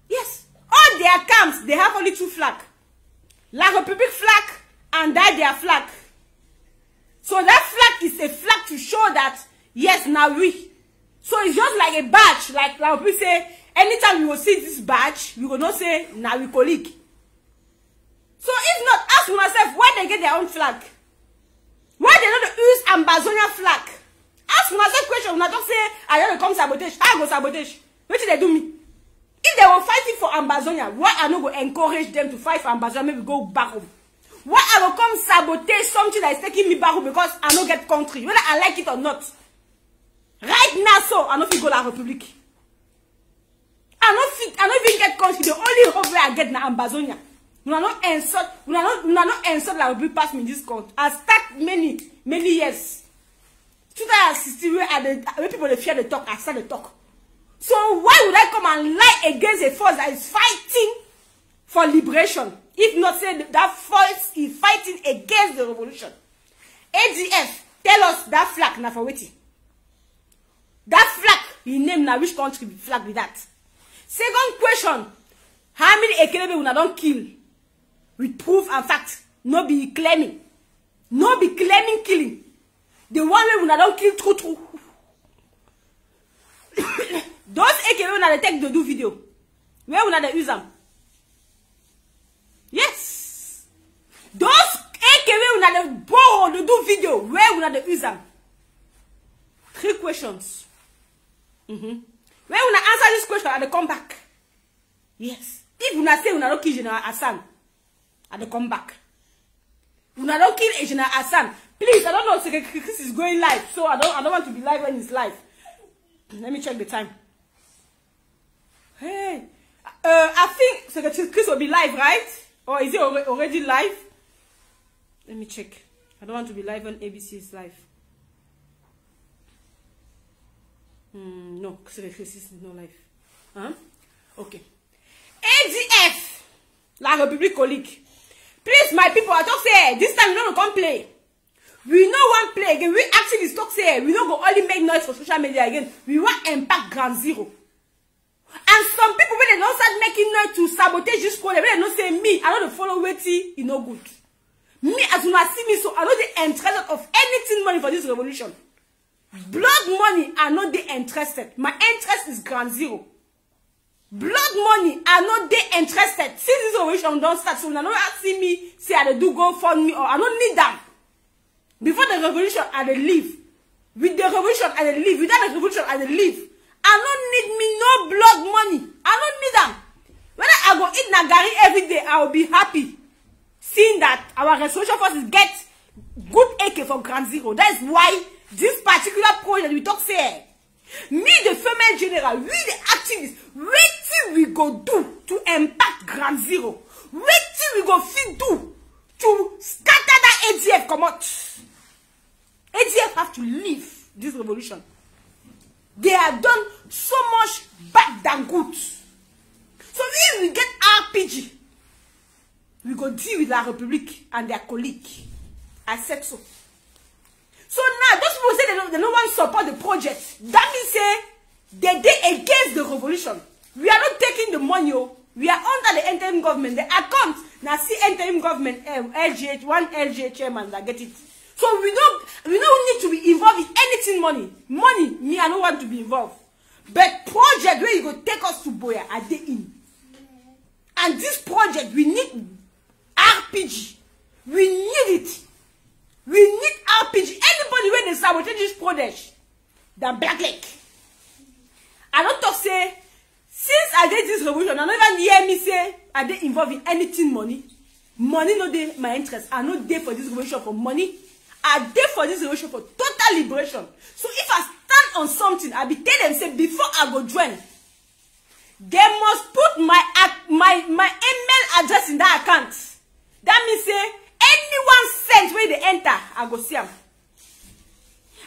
Yes. All their camps, they have only 2 flags. La Republic flag and that their flag. So that flag is a flag to show that, yes, now we. So it's just like a badge. Like La Republic say, anytime we will see this badge, we will not say, now we colleague. So if not, ask myself why they get their own flag. Why they don't use Ambazonia flag? Ask myself question. When I don't say, I don't come sabotage. I go sabotage. What did they do me? If they were fighting for Ambazonia, why I not go encourage them to fight for Ambazonia? Maybe go back home. Why I will come sabotage something that is taking me back home because I don't get country, whether I like it or not. Right now, so I don't feel go La Republic. I don't even get country. The only hope where I get na Ambazonia. We are not insult. We are not insult La Republic pass me this country. I start many years. 2016, where people they fear the talk, I start the talk. So why would I come and lie against a force that is fighting for liberation? If not say that force is fighting against the revolution. ADF, tell us that flag now for waiting. That flag, you name now which country flag with that? Second question, how many Ekelebe will not kill? With proof and fact. No be claiming. No be claiming killing. The one way we not kill true. Those Ekelebe will take to do video. Where will not use them? Yes. Those Ekelebe will not borrow to do video. Where will not use them? 3 questions. Where will not answer this question and they come back? Yes. If we not say we not kill General Hassan, and they come back. We not kill General Hassan. Please, I don't know if Chris is going live, so I don't want to be live when it's live. Let me check the time. Hey, I think Secretary Chris will be live, right? Or is he already live? Let me check. I don't want to be live when ABC's live. No, Secretary Chris is not live. Huh? Okay. ADF, La Republic colleague. Please, my people, I talk say this time we don't come play. We no one play again. We actually talk say we don't go only make noise for social media again. We want impact ground zero. And some people when they don't start making noise to sabotage this call, when they don't say me, I don't follow waiting, you know good. Me as you not see me, so I know the interested of anything money for this revolution. Blood money, I know they interested. My interest is ground zero. Blood money, I know they interested. Since this revolution don't start, so I don't see me say I do go fund me or I don't need them. Before the revolution, I dey live. With the revolution, I dey live. Without the revolution, I dey live. I don't need me no blood money. I don't need them. When I go eat nagari every day, I will be happy. Seeing that our restoration forces get good AK for ground zero. That is why this particular project we talk say. Me, the female general, we the activists, what we go do to impact ground zero? What we go fit do to scatter that ADF come out? ADF have to leave this revolution. They have done so much bad than good. So if we get RPG, we go deal with La Republic and their colleague. I said so. So now, those people say they don't want to support the project. That means say they against the revolution. We are not taking the money. We are under the interim government. The account now see interim government LGH, one LGH chairman that get it. So we don't need to be involved in anything money. Money, me, I don't want to be involved. But project where you go take us to Boya, are they in? And this project, we need RPG. We need it. We need RPG. Anybody when they sabotage this project, the Black Lake. I don't talk say, since I did this revolution, I don't even hear me say, are they involved in anything money? Money no dey my interest. I no dey for this revolution for money. I dey for this revolution for total liberation. So if I stand on something, I be tell them say before I go join, they must put my email address in that account. That means say anyone sent where they enter, I go see them.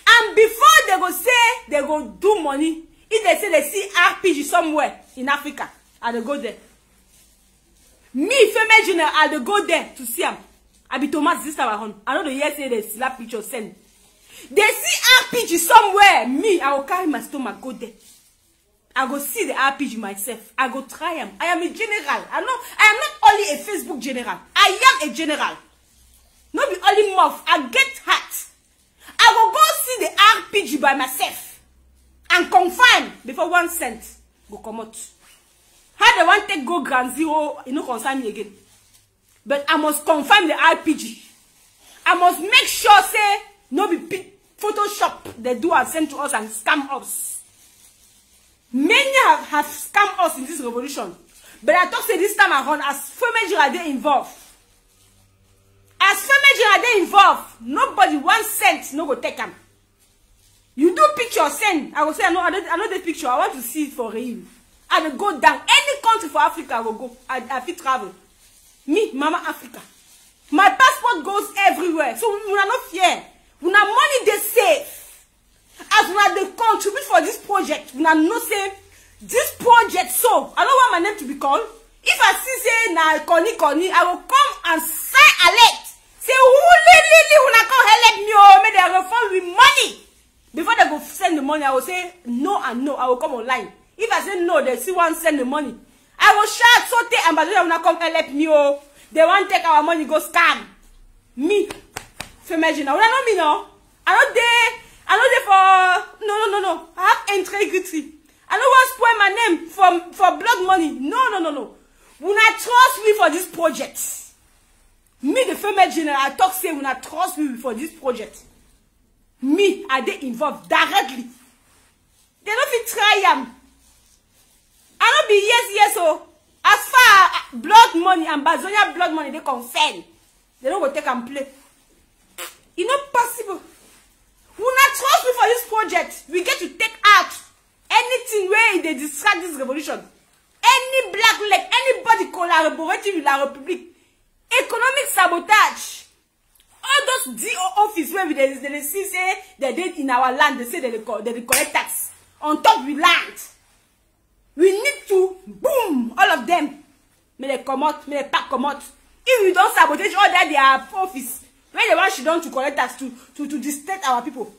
And before they go say they go do money, if they say they see RPG somewhere in Africa, I dey go there. Me, female general, I dey go there to see them. I be Thomas this time. I know the year say they slap picture send. They see RPG somewhere. Me, I will carry my stomach, go there. I go see the RPG myself. I go try them. I am a general. I am not only a Facebook general. I am a general. Not be only mouth. I get heart. I will go see the RPG by myself and confirm before 1 cent go come out. How they want to go ground zero, you know, concern me again. But I must confirm the RPG. I must make sure say no be Photoshop they do and send to us and scam us. Many have scammed us in this revolution. But I talk say this time around as female are they involved. As female are they involved, nobody 1 cent no go take them. You do picture send. I will say I know the picture. I want to see it for real. I will go down. Any country for Africa I will go. I fit travel. Me, Mama Africa. My passport goes everywhere. So we are not fear. We have money they save. As we are they contribute for this project, we are not say this project so. I don't want my name to be called. If I see say na Connie, I will come and sign alert. Say who really wanna come help me or make they refund with money. Before they go send the money, I will say no and no. I will come online. If I say no, they still want to send the money. I will shout, so take ambassador will come help me. Oh, they want to take our money, go scam. Me, female general. Well, I know me no. I know they for no. I have integrity. I don't want to spoil my name for blood money. No. Will not trust me for this project. Me, the female general, I talk say will not trust me for this project. Me, are they involved directly? They don't be try them. I don't be yes, so as far as blood money and Bazonia blood money, they concern. They don't go take and play. It's not possible. We not trust me for this project. We get to take out anything where they distract this revolution. Any black leg, anybody collaborating with la Republic. Economic sabotage. All those DO office where they see say they did in our land, they say they collect tax on top of land. We need to boom all of them. May they come out, may they pack come out. If we don't sabotage all that their office, when they want she done to collect us to distract our people.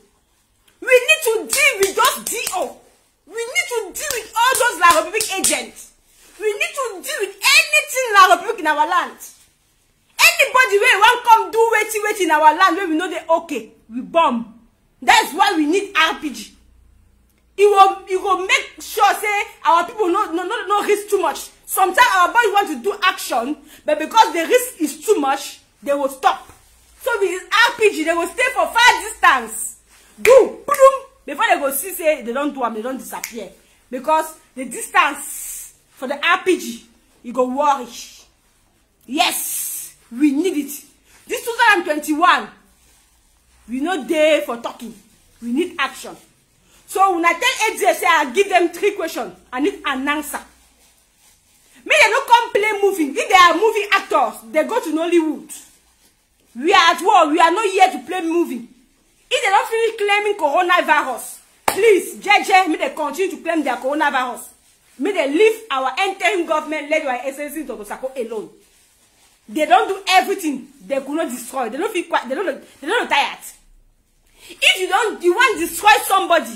We need to deal with those DO. We need to deal with all those La Republic agents. We need to deal with anything La Republic in our land. Anybody where want come do wait in our land where we know they okay, we bomb. That's why we need RPG. It will make sure say our people no risk too much. Sometimes our body want to do action, but because the risk is too much, they will stop. So with RPG, they will stay for far distance. Do boom before they go see say they don't do them, they don't disappear. Because the distance for the RPG, you go worry. Yes, we need it. This 2021, we not there for talking. We need action. So when I tell AJ, say I give them 3 questions, I need an answer. May they not come play movie. If they are movie actors, they go to Nollywood. We are at war. We are not here to play movie. If they don't finish claiming coronavirus, please, JJ, may they continue to claim their coronavirus. May they leave our interim government led by SNC Dr. Sako alone. They don't do everything. They could not destroy. They don't feel quite. They don't tired. If you want to destroy somebody,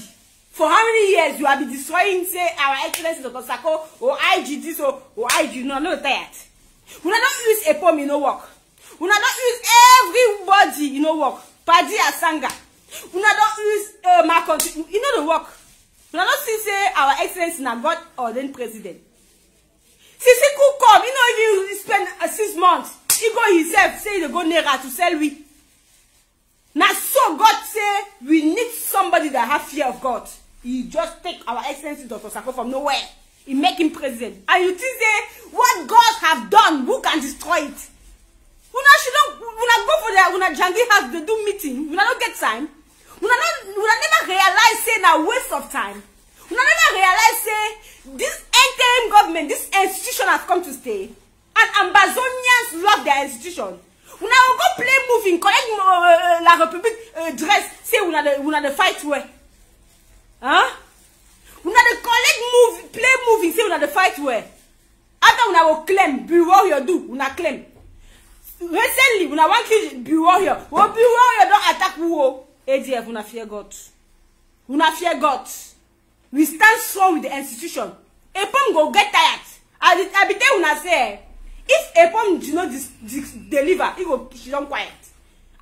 for how many years you have been destroying, say, our excellency Dr. Sako, or IG this, or IG, no, not tired. We don't use a poem, you know, work. We don't use everybody, you know, work. Padi Asanga. We don't use my country, you know, the work. Una not see say our Excellency na God ordained president. Sisi could come, you know, you spend 6 months. He go himself say they go Naira to sell we. Now so God say we need somebody that have fear of God. He just take our Excellency Dr. Sako from nowhere. He make him president. And you think say what God have done, who can destroy it? Una go for their una Jangi house, they do meeting. Una don't get time. Una never realize say na waste of time. Una never realize say this interim government, this institution has come to stay. And Ambazonians love their institution. Una go play moving, collect la République dress, say una the fight where. Huh? Una the collect move, play moving, say una the fight where. After una will claim, be warrior do, una claim. Recently, una want to be warrior. Well, be warrior don't attack who. ADF, una fear God. Una fear God. We stand strong with the institution. Epom go get tired. I be tell una say, if Epom do not deliver, he go she don't quiet.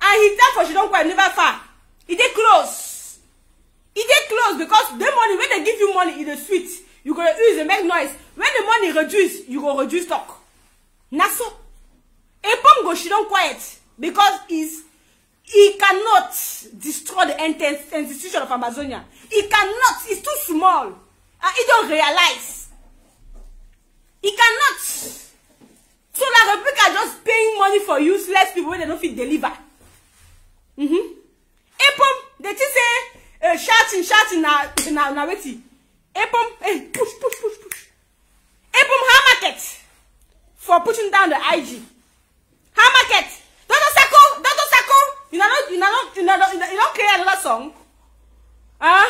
And he time for she don't quiet never far. He dey close. He dey close because the money when they give you money in the sweet, you go use and make noise. When the money reduce, you go reduce stock. Na so. Epom go she don't quiet because he cannot destroy the institution of Amazonia. He cannot. It's too small. And he don't realize. He cannot. So la Republic are just paying money for useless people when they don't fit deliver. Epom, they just say shouting na waiting. Epom, push. Epom how market for pushing down the IG. How market? Dr. Sako, you don't create another song. My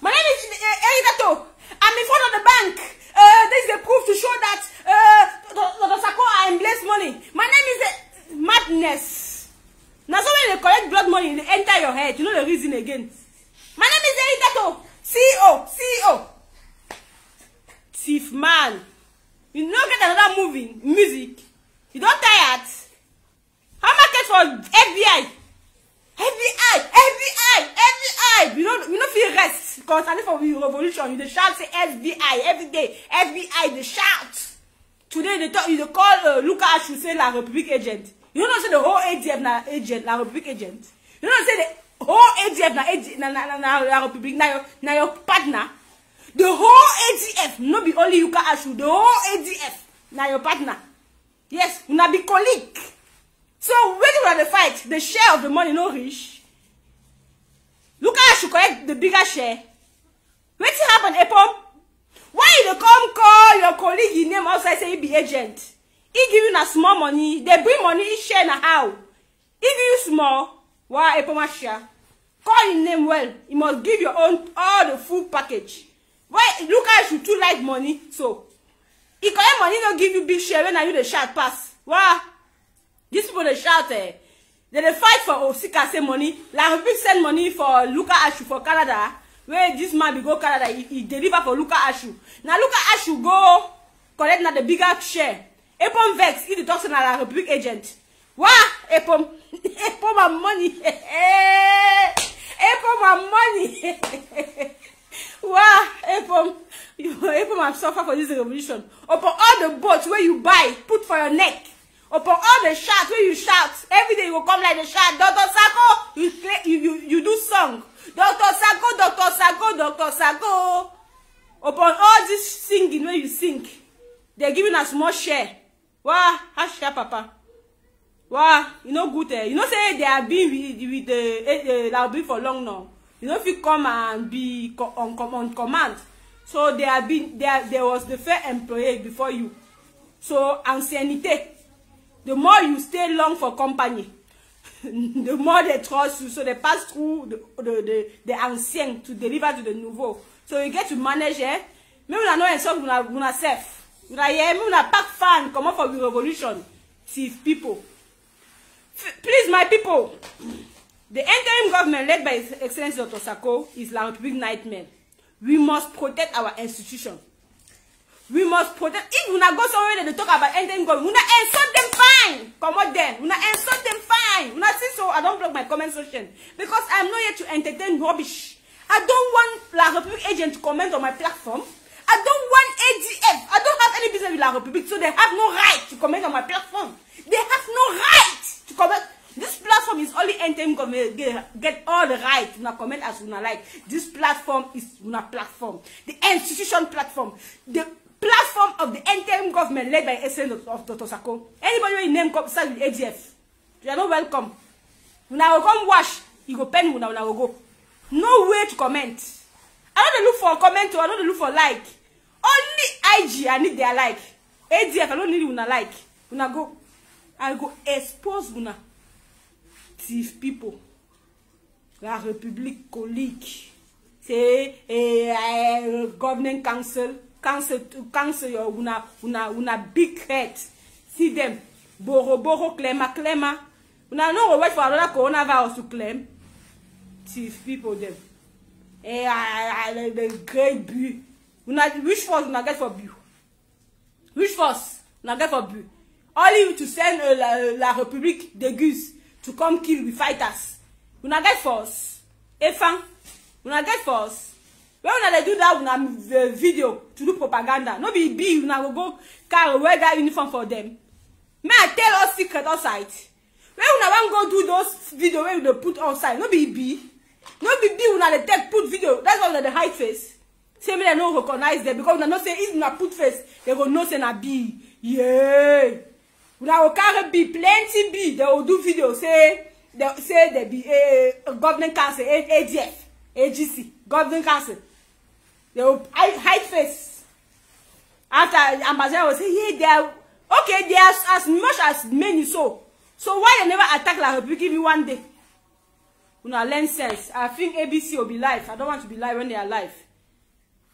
name is Eridato. I'm in front of the bank. This is a proof to show that Dr. Sako I embrace money. My name is madness. Now so when they collect blood money, they enter your head. You know the reason again. My name is Eridato. CEO. Thief man. You don't get another music. You don't tired. How market for FBI? FBI. We don't feel rest. Concerning for the revolution, you shout say FBI every day. FBI they shout. Today they call Luka Ashu say la Republic agent. You don't say the whole ADF na agent, la Republic agent. You don't say the whole ADF na agent na la Republic na your partner. The whole ADF, not be only Luka Ashu. The whole ADF na your partner. Yes, una be colleague. So when you are the fight, the share of the money no reach. Look how I should collect the bigger share. What happen, Epom? Why you come call your colleague in name outside say he be agent? He give you a small money, they bring money, he share na how? He give you small, why Epom share? Call his name well, he must give your own all the full package. Why look how I should too like money, so he collect money, don't give you big share when you the shout pass. Why? These people they shout they fight for Osika say money. La Republic send money for Luka Ashu for Canada. Where this man be go Canada, he deliver for Luka Ashu. Now Luka Ashu go collect na the bigger share. Epom vex, he the talk to la Republic agent. Wah, Epom and money. Epom and money. Wah, Epom have suffered for this revolution. Upon all the boats where you buy, put for your neck. Upon all the shout where you shout, every day you will come like the shout. Dr. Sako, you do song. Dr. Sako. Upon all this singing where you sing, they're giving us more share. Wow, share, Papa. Wow, you know good. You know say they have been with the Laobi for long now. You know if you come and be on command. So they have been there was the fair employee before you. So ancienneté. The more you stay long for company, the more they trust you. So they pass through the ancien to deliver to the nouveau. So you get to manage it. Maybe we not insult una self. We not pack fan come up for the revolution. Thief people. Please, my people. The interim government led by His Excellency Dr. Sako is la Republic nightmare. We must protect our institution. We must protect. If we not go somewhere they talk about interim government, we not insult them fine. Come on then. We not insult them fine. We not see so I don't block my comment section because I'm not here to entertain rubbish. I don't want La République agent to comment on my platform. I don't want ADF. I don't have any business with La République, so they have no right to comment on my platform. They have no right to comment. This platform is only entering get all the right to comment as you like. This platform is una platform. The institution platform. The platform of the interim government led by Essence of Dr. Sako. Anybody who name start with ADF, you are not welcome. Una will come wash, you go pen, una will go. No way to comment. I don't look for a comment or I don't look for like. Only IG, I need their like. ADF, I don't need una like. Una go. I go expose una. Thief people. La République colique. C'est government council your una big head. See them. Boro clema. Una no wait for another coronavirus to claim. Thief people them. The great bu. Which force una get for bu? Which force una get for bu? Only to send la République de Gus to come kill the fighters. Una get force. Efang. Una get force. When una do that una video to do propaganda. No be una go carry wear that uniform for them. May I tell us secret outside? When una wan go do those video where they put outside, no be no be una dey take put video. That's why una dey hide face. Say me they no recognize them because una know say if una put face, they go know say na B. Yeah. Una go carry B, plenty B. They will do video say they be a government council, AGF, AGC, government council. They will hide face. After ambassador will say, yeah, they are okay. They are as much as many so. So why they never attack La République even one day? Una learn sense. I think ABC will be live. I don't want to be live when they are live.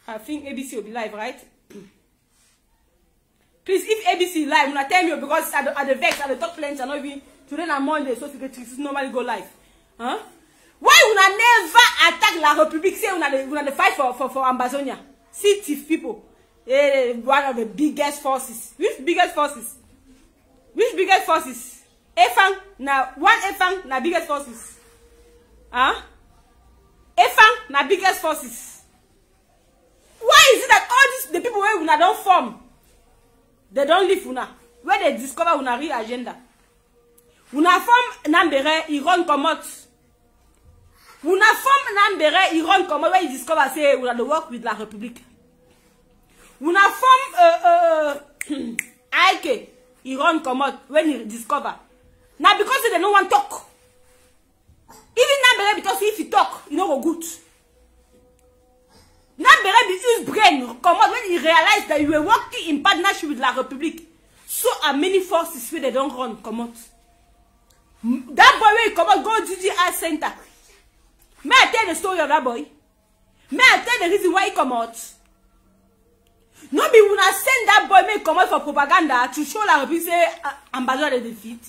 I think ABC will be live, right? Please, if ABC live, una tell me because at the vex, at the top planes, and not even today on Monday, so it's normally go live. Huh? Why una never attack La République? Say una the fight for Ambazonia. See thief people. One of the biggest forces. Which biggest forces? Which biggest forces? Efang na one Efang na biggest forces. Huh? Efang na biggest forces. Why is it that all these the people where una don't form? They don't live una. Where they discover una real agenda. Una form Nambere, Iran Komot. Una form Nambere, Iran Komot, where you discover say una the work with La République. Una form Aike, Iran Komot, when you discover. Now because they don't want to talk. Even Nambere, because if you talk, you know go good. Nambere use brain Komot when he realized that you were working in partnership with La République. So are many forces where they don't run Komot. That boy will come out, go to the art center. May I tell the story of that boy? May I tell the reason why he come out? No be when I send that boy may come out for propaganda to show La République say ambassador de defeat.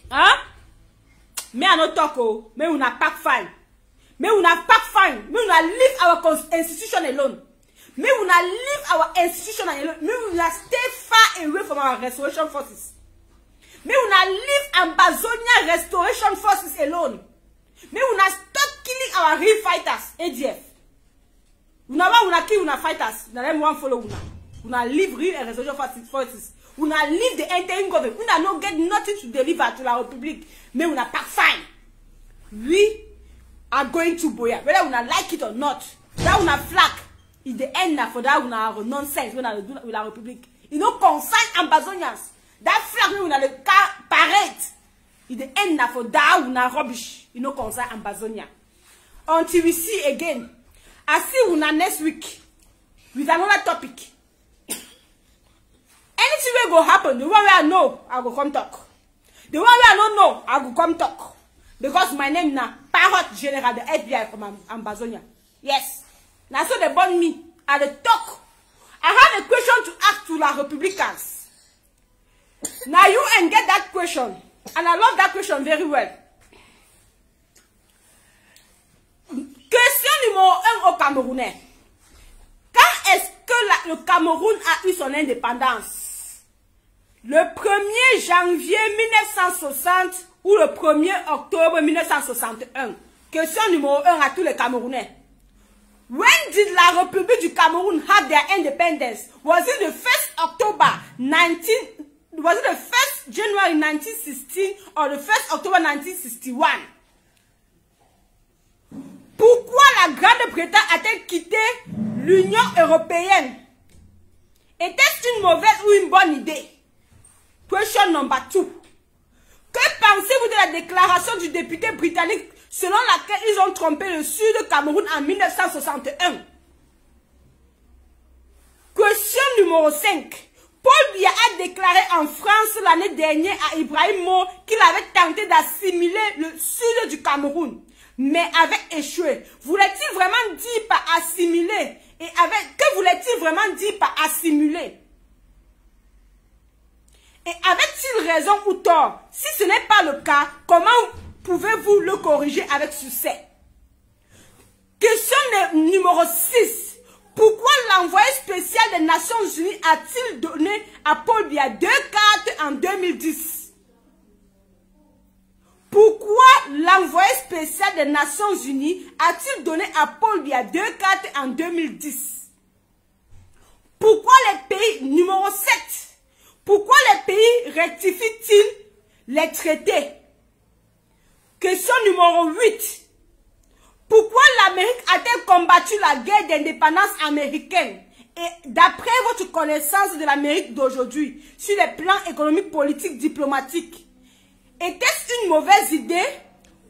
Huh? May I not talk oh? May we not pack fine. May we not pack fine. May we not leave our institution alone. May we not leave our institution alone. May we not stay far away from our restoration forces. May we not leave Ambazonia restoration forces alone. May we not stop killing our real fighters, ADF. We not kill our fighters. Now them one follow una. We not leave real restoration forces. We not leave the entering government. We not get nothing to deliver to La République. May we not pack fine. We are going to Boya, whether we not like it or not. That we not flag is the end for that we not nonsense. We not do with La République. You know, concern Ambazonians. That flag we not the car parade is the end for that we not rubbish. You know, concern Ambazonia. Until we see again. I see we next week with another topic. Anything will go happen. The one where I know, I will come talk. The one where I don't know, I will come talk. Because my name now, Parrot General, the FBI from Ambazonia. Yes. Now so they burn me at the talk. I have a question to ask to La Republicans. Now you and get that question. And I love that question very well. Question numéro 1 au Camerounais. Quand est-ce que le Cameroun a eu son indépendance? Le 1er janvier 1960 ou le 1er octobre 1961? Question numéro 1 à tous les Camerounais. When did la République du Cameroun have their independence? Was it the 1st October 19... Was it the 1st January 1916 or the 1st October 1961? Pourquoi la Grande-Bretagne a-t-elle quitté l'Union européenne? Était-ce une mauvaise ou une bonne idée? Question number 2. Que pensez-vous de la déclaration du député britannique selon laquelle ils ont trompé le Sud Cameroun en 1961? Question numéro 5. Paul Biya a déclaré en France l'année dernière à Ibrahim Mo qu'il avait tenté d'assimiler le Sud du Cameroun, mais avait échoué. Voulait-il vraiment dire par assimiler? Et que voulait-il vraiment dire par assimiler? Et avait-il raison ou tort? Si ce n'est pas le cas, comment pouvez-vous le corriger avec succès? Question numéro 6. Pourquoi l'envoyé spécial des Nations Unies a-t-il donné à Paul Biya 2 cartes en 2010? Pourquoi l'envoyé spécial des Nations Unies a-t-il donné à Paul Biya 2 cartes en 2010? Pourquoi les pays, numéro 7, pourquoi les pays rectifient-ils les traités? Question numéro 8. Pourquoi l'Amérique a-t-elle combattu la guerre d'indépendance américaine? Et d'après votre connaissance de l'Amérique d'aujourd'hui, sur les plans économiques, politiques, diplomatiques, était-ce une mauvaise idée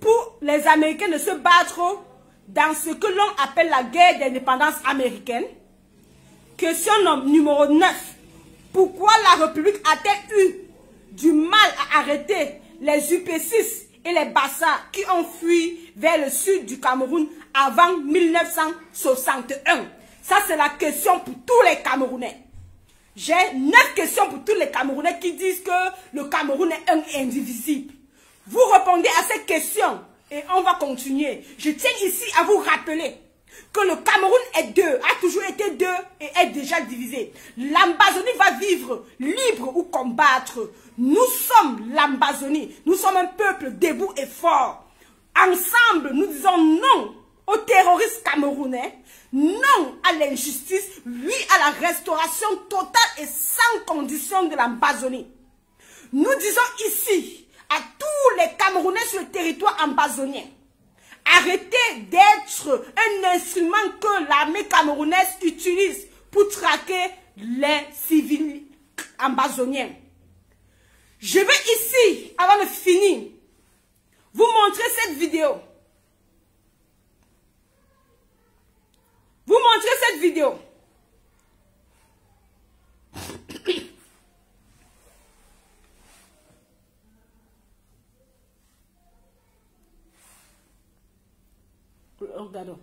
pour les Américains de se battre dans ce que l'on appelle la guerre d'indépendance américaine? Question numéro 9. Pourquoi la République a-t-elle eu du mal à arrêter les UP6 et les Bassa qui ont fui vers le sud du Cameroun avant 1961? Ça, c'est la question pour tous les Camerounais. J'ai 9 questions pour tous les Camerounais qui disent que le Cameroun est un et indivisible. Vous répondez à ces questions et on va continuer. Je tiens ici à vous rappeler que le Cameroun est deux, a toujours été deux et est déjà divisé. L'Ambazonie va vivre libre ou combattre. Nous sommes l'Ambazonie. Nous sommes un peuple debout et fort. Ensemble, nous disons non aux terroristes camerounais, non à l'injustice, oui à la restauration totale et sans condition de l'Ambazonie. Nous disons ici à tous les Camerounais sur le territoire ambazonien, arrêtez d'être un instrument que l'armée camerounaise utilise pour traquer les civils ambazoniens. Je vais ici, avant de finir, vous montrer cette vidéo. Vous montrer cette vidéo. Regardons.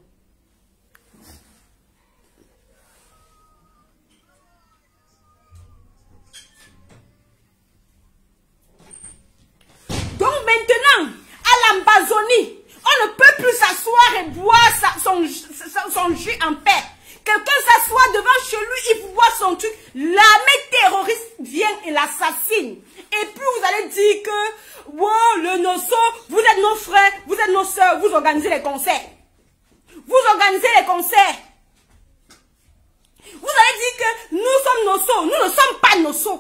Donc maintenant, à l'Ambazonie, on ne peut plus s'asseoir et boire son jus en paix. Quelqu'un s'assoit devant chez lui, il boit son truc. L'armée terroriste vient et l'assassine. Et puis vous allez dire que, wow, le Nosso, vous êtes nos frères, vous êtes nos soeurs, vous organisez les concerts. Vous organisez les concerts. Vous allez dire que nous sommes Nosso. Nous ne sommes pas Nosso.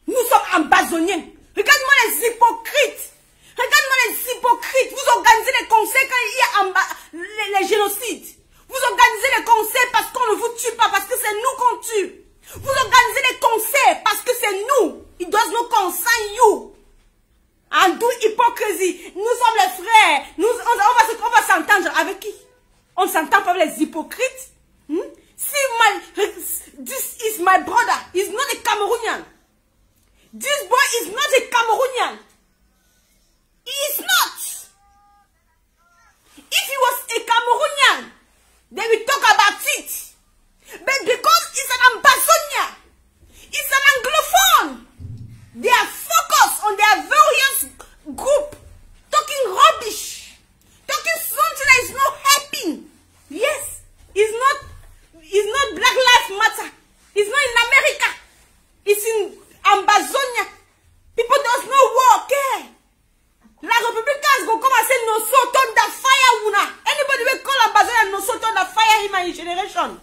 Nous sommes ambazoniens. Regarde-moi les hypocrites. Regarde-moi les hypocrites. Vous organisez les concerts quand il y a les génocides. Vous organisez les concerts parce qu'on ne vous tue pas, parce que c'est nous qu'on tue. Vous organisez les concerts parce que c'est nous. It does not concern you. En douce hypocrisie. Nous sommes les frères. On va s'entendre avec qui? On s'entend pas avec les hypocrites. This is my brother. He's not a Cameroonian. This boy is not a Cameroonian. He is not. If he was a Cameroonian, then we talk about it. But because he's an Ambazonia, he's an Anglophone, they are focused on their various group, talking rubbish, talking something that is not helping. Yes, it's not Black Lives Matter. It's not in America. It's in Ambazonia. People does not work, eh? La République has go come and say no, so thunder, fire, generation.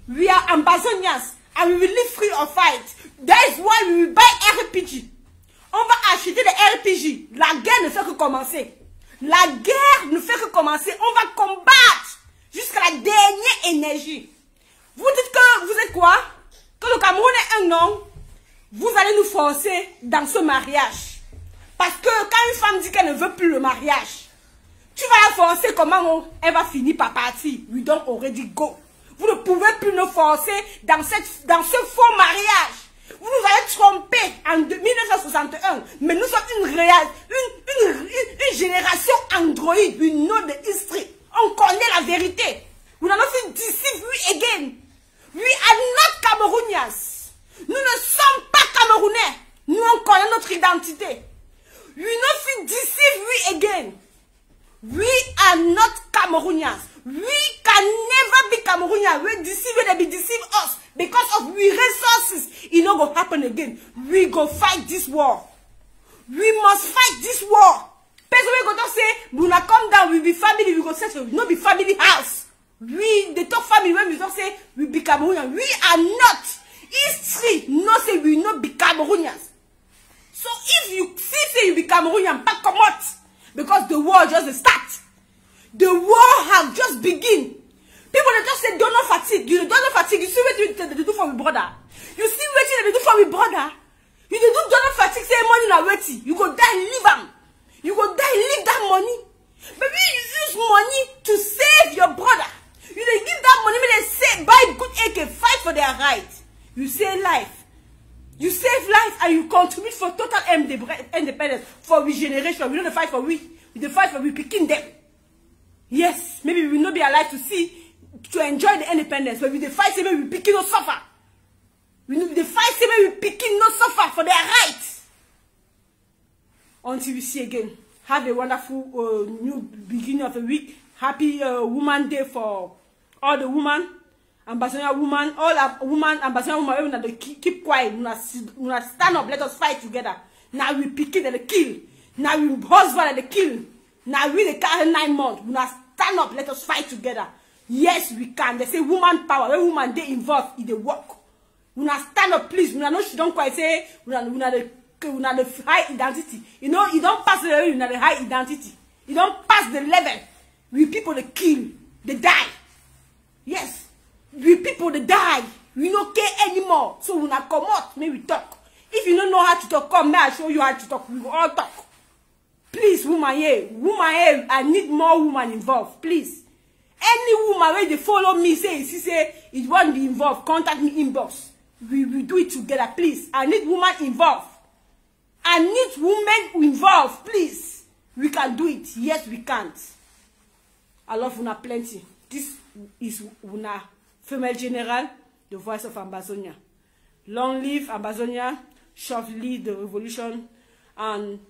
We are Ambazonians and we will live free or fight. That is why we will buy RPG. On va acheter des RPG. La guerre ne fait que commencer. La guerre ne fait que commencer. On va combattre jusqu'à la dernière énergie. Vous dites que vous êtes quoi? Que le Cameroun est un nom. Vous allez nous forcer dans ce mariage. Parce que quand une femme dit qu'elle ne veut plus le mariage, tu vas la forcer comment elle va finir par partir. We don't already go. Vous ne pouvez plus nous forcer dans ce faux mariage. Vous nous avez trompés en 1961. Mais nous sommes une génération Android. We know the history. On connaît la vérité. We are not deceived again. We are not Cameroonians. Nous ne sommes pas Camerounais. Nous, on connaît notre identité. We not deceived again. We are not Cameroonians. We can never be Cameroonians. We deceive them, they deceive us. Because of we resources, it not go happen again. We go fight this war. We must fight this war. Person we go to say, Buna come down, we be family, we go settle. We not be family house. We, the top family, when we don't say, we be Cameroonians. We are not. History, no say we not be Cameroonians. So if you say you be Cameroonian, back come out. Because the war just start. The war have just begin. People they just say don't know fatigue. You don't know fatigue. You see what they do for my brother. You see what they do for my brother. You do don't know fatigue. Say money na waiting. You go die leave them. You go die leave that money. Maybe you use money to save your brother. You they give that money. Maybe they say buy good AK, fight for their rights. You save life. You save life and you contribute for total independence for we generation. We don't fight for we. We fight for we picking them. Yes, maybe we will not be alive to enjoy the independence, but we the fight, maybe we picking no suffer. We the fight, maybe we picking no suffer for their rights. Until we see again. Have a wonderful new beginning of the week. Happy Woman Day for all the women, Ambazonian women, all our women, Ambazonian women. Everyone that keep quiet. We stand up. Let us fight together. Now we picking and the kill. Now we husband and the kill. Now we the carry 9 months. We stand up. Let us fight together. Yes, we can. They say woman power. When woman they involved in the work. We stand up, please. We know she don't quite say we the high identity. You know, you don't pass the level. You know the high identity. You don't pass the level. We people they kill, they die. Yes, we people they die. We don't care anymore. So we not come out. Maybe talk. If you don't know how to talk, come. May I show you how to talk. We will all talk. Please, woman here, I need more women involved. Please, any woman where they follow me say it won't be involved. Contact me inbox. We will do it together, please. I need women involved. I need women involved, please. We can do it. Yes, we can't. I love Una plenty. This is Una, female general, the voice of Ambazonia. Long live Ambazonia, short live the revolution, and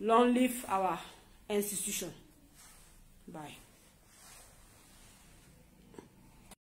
long live our institution. Bye.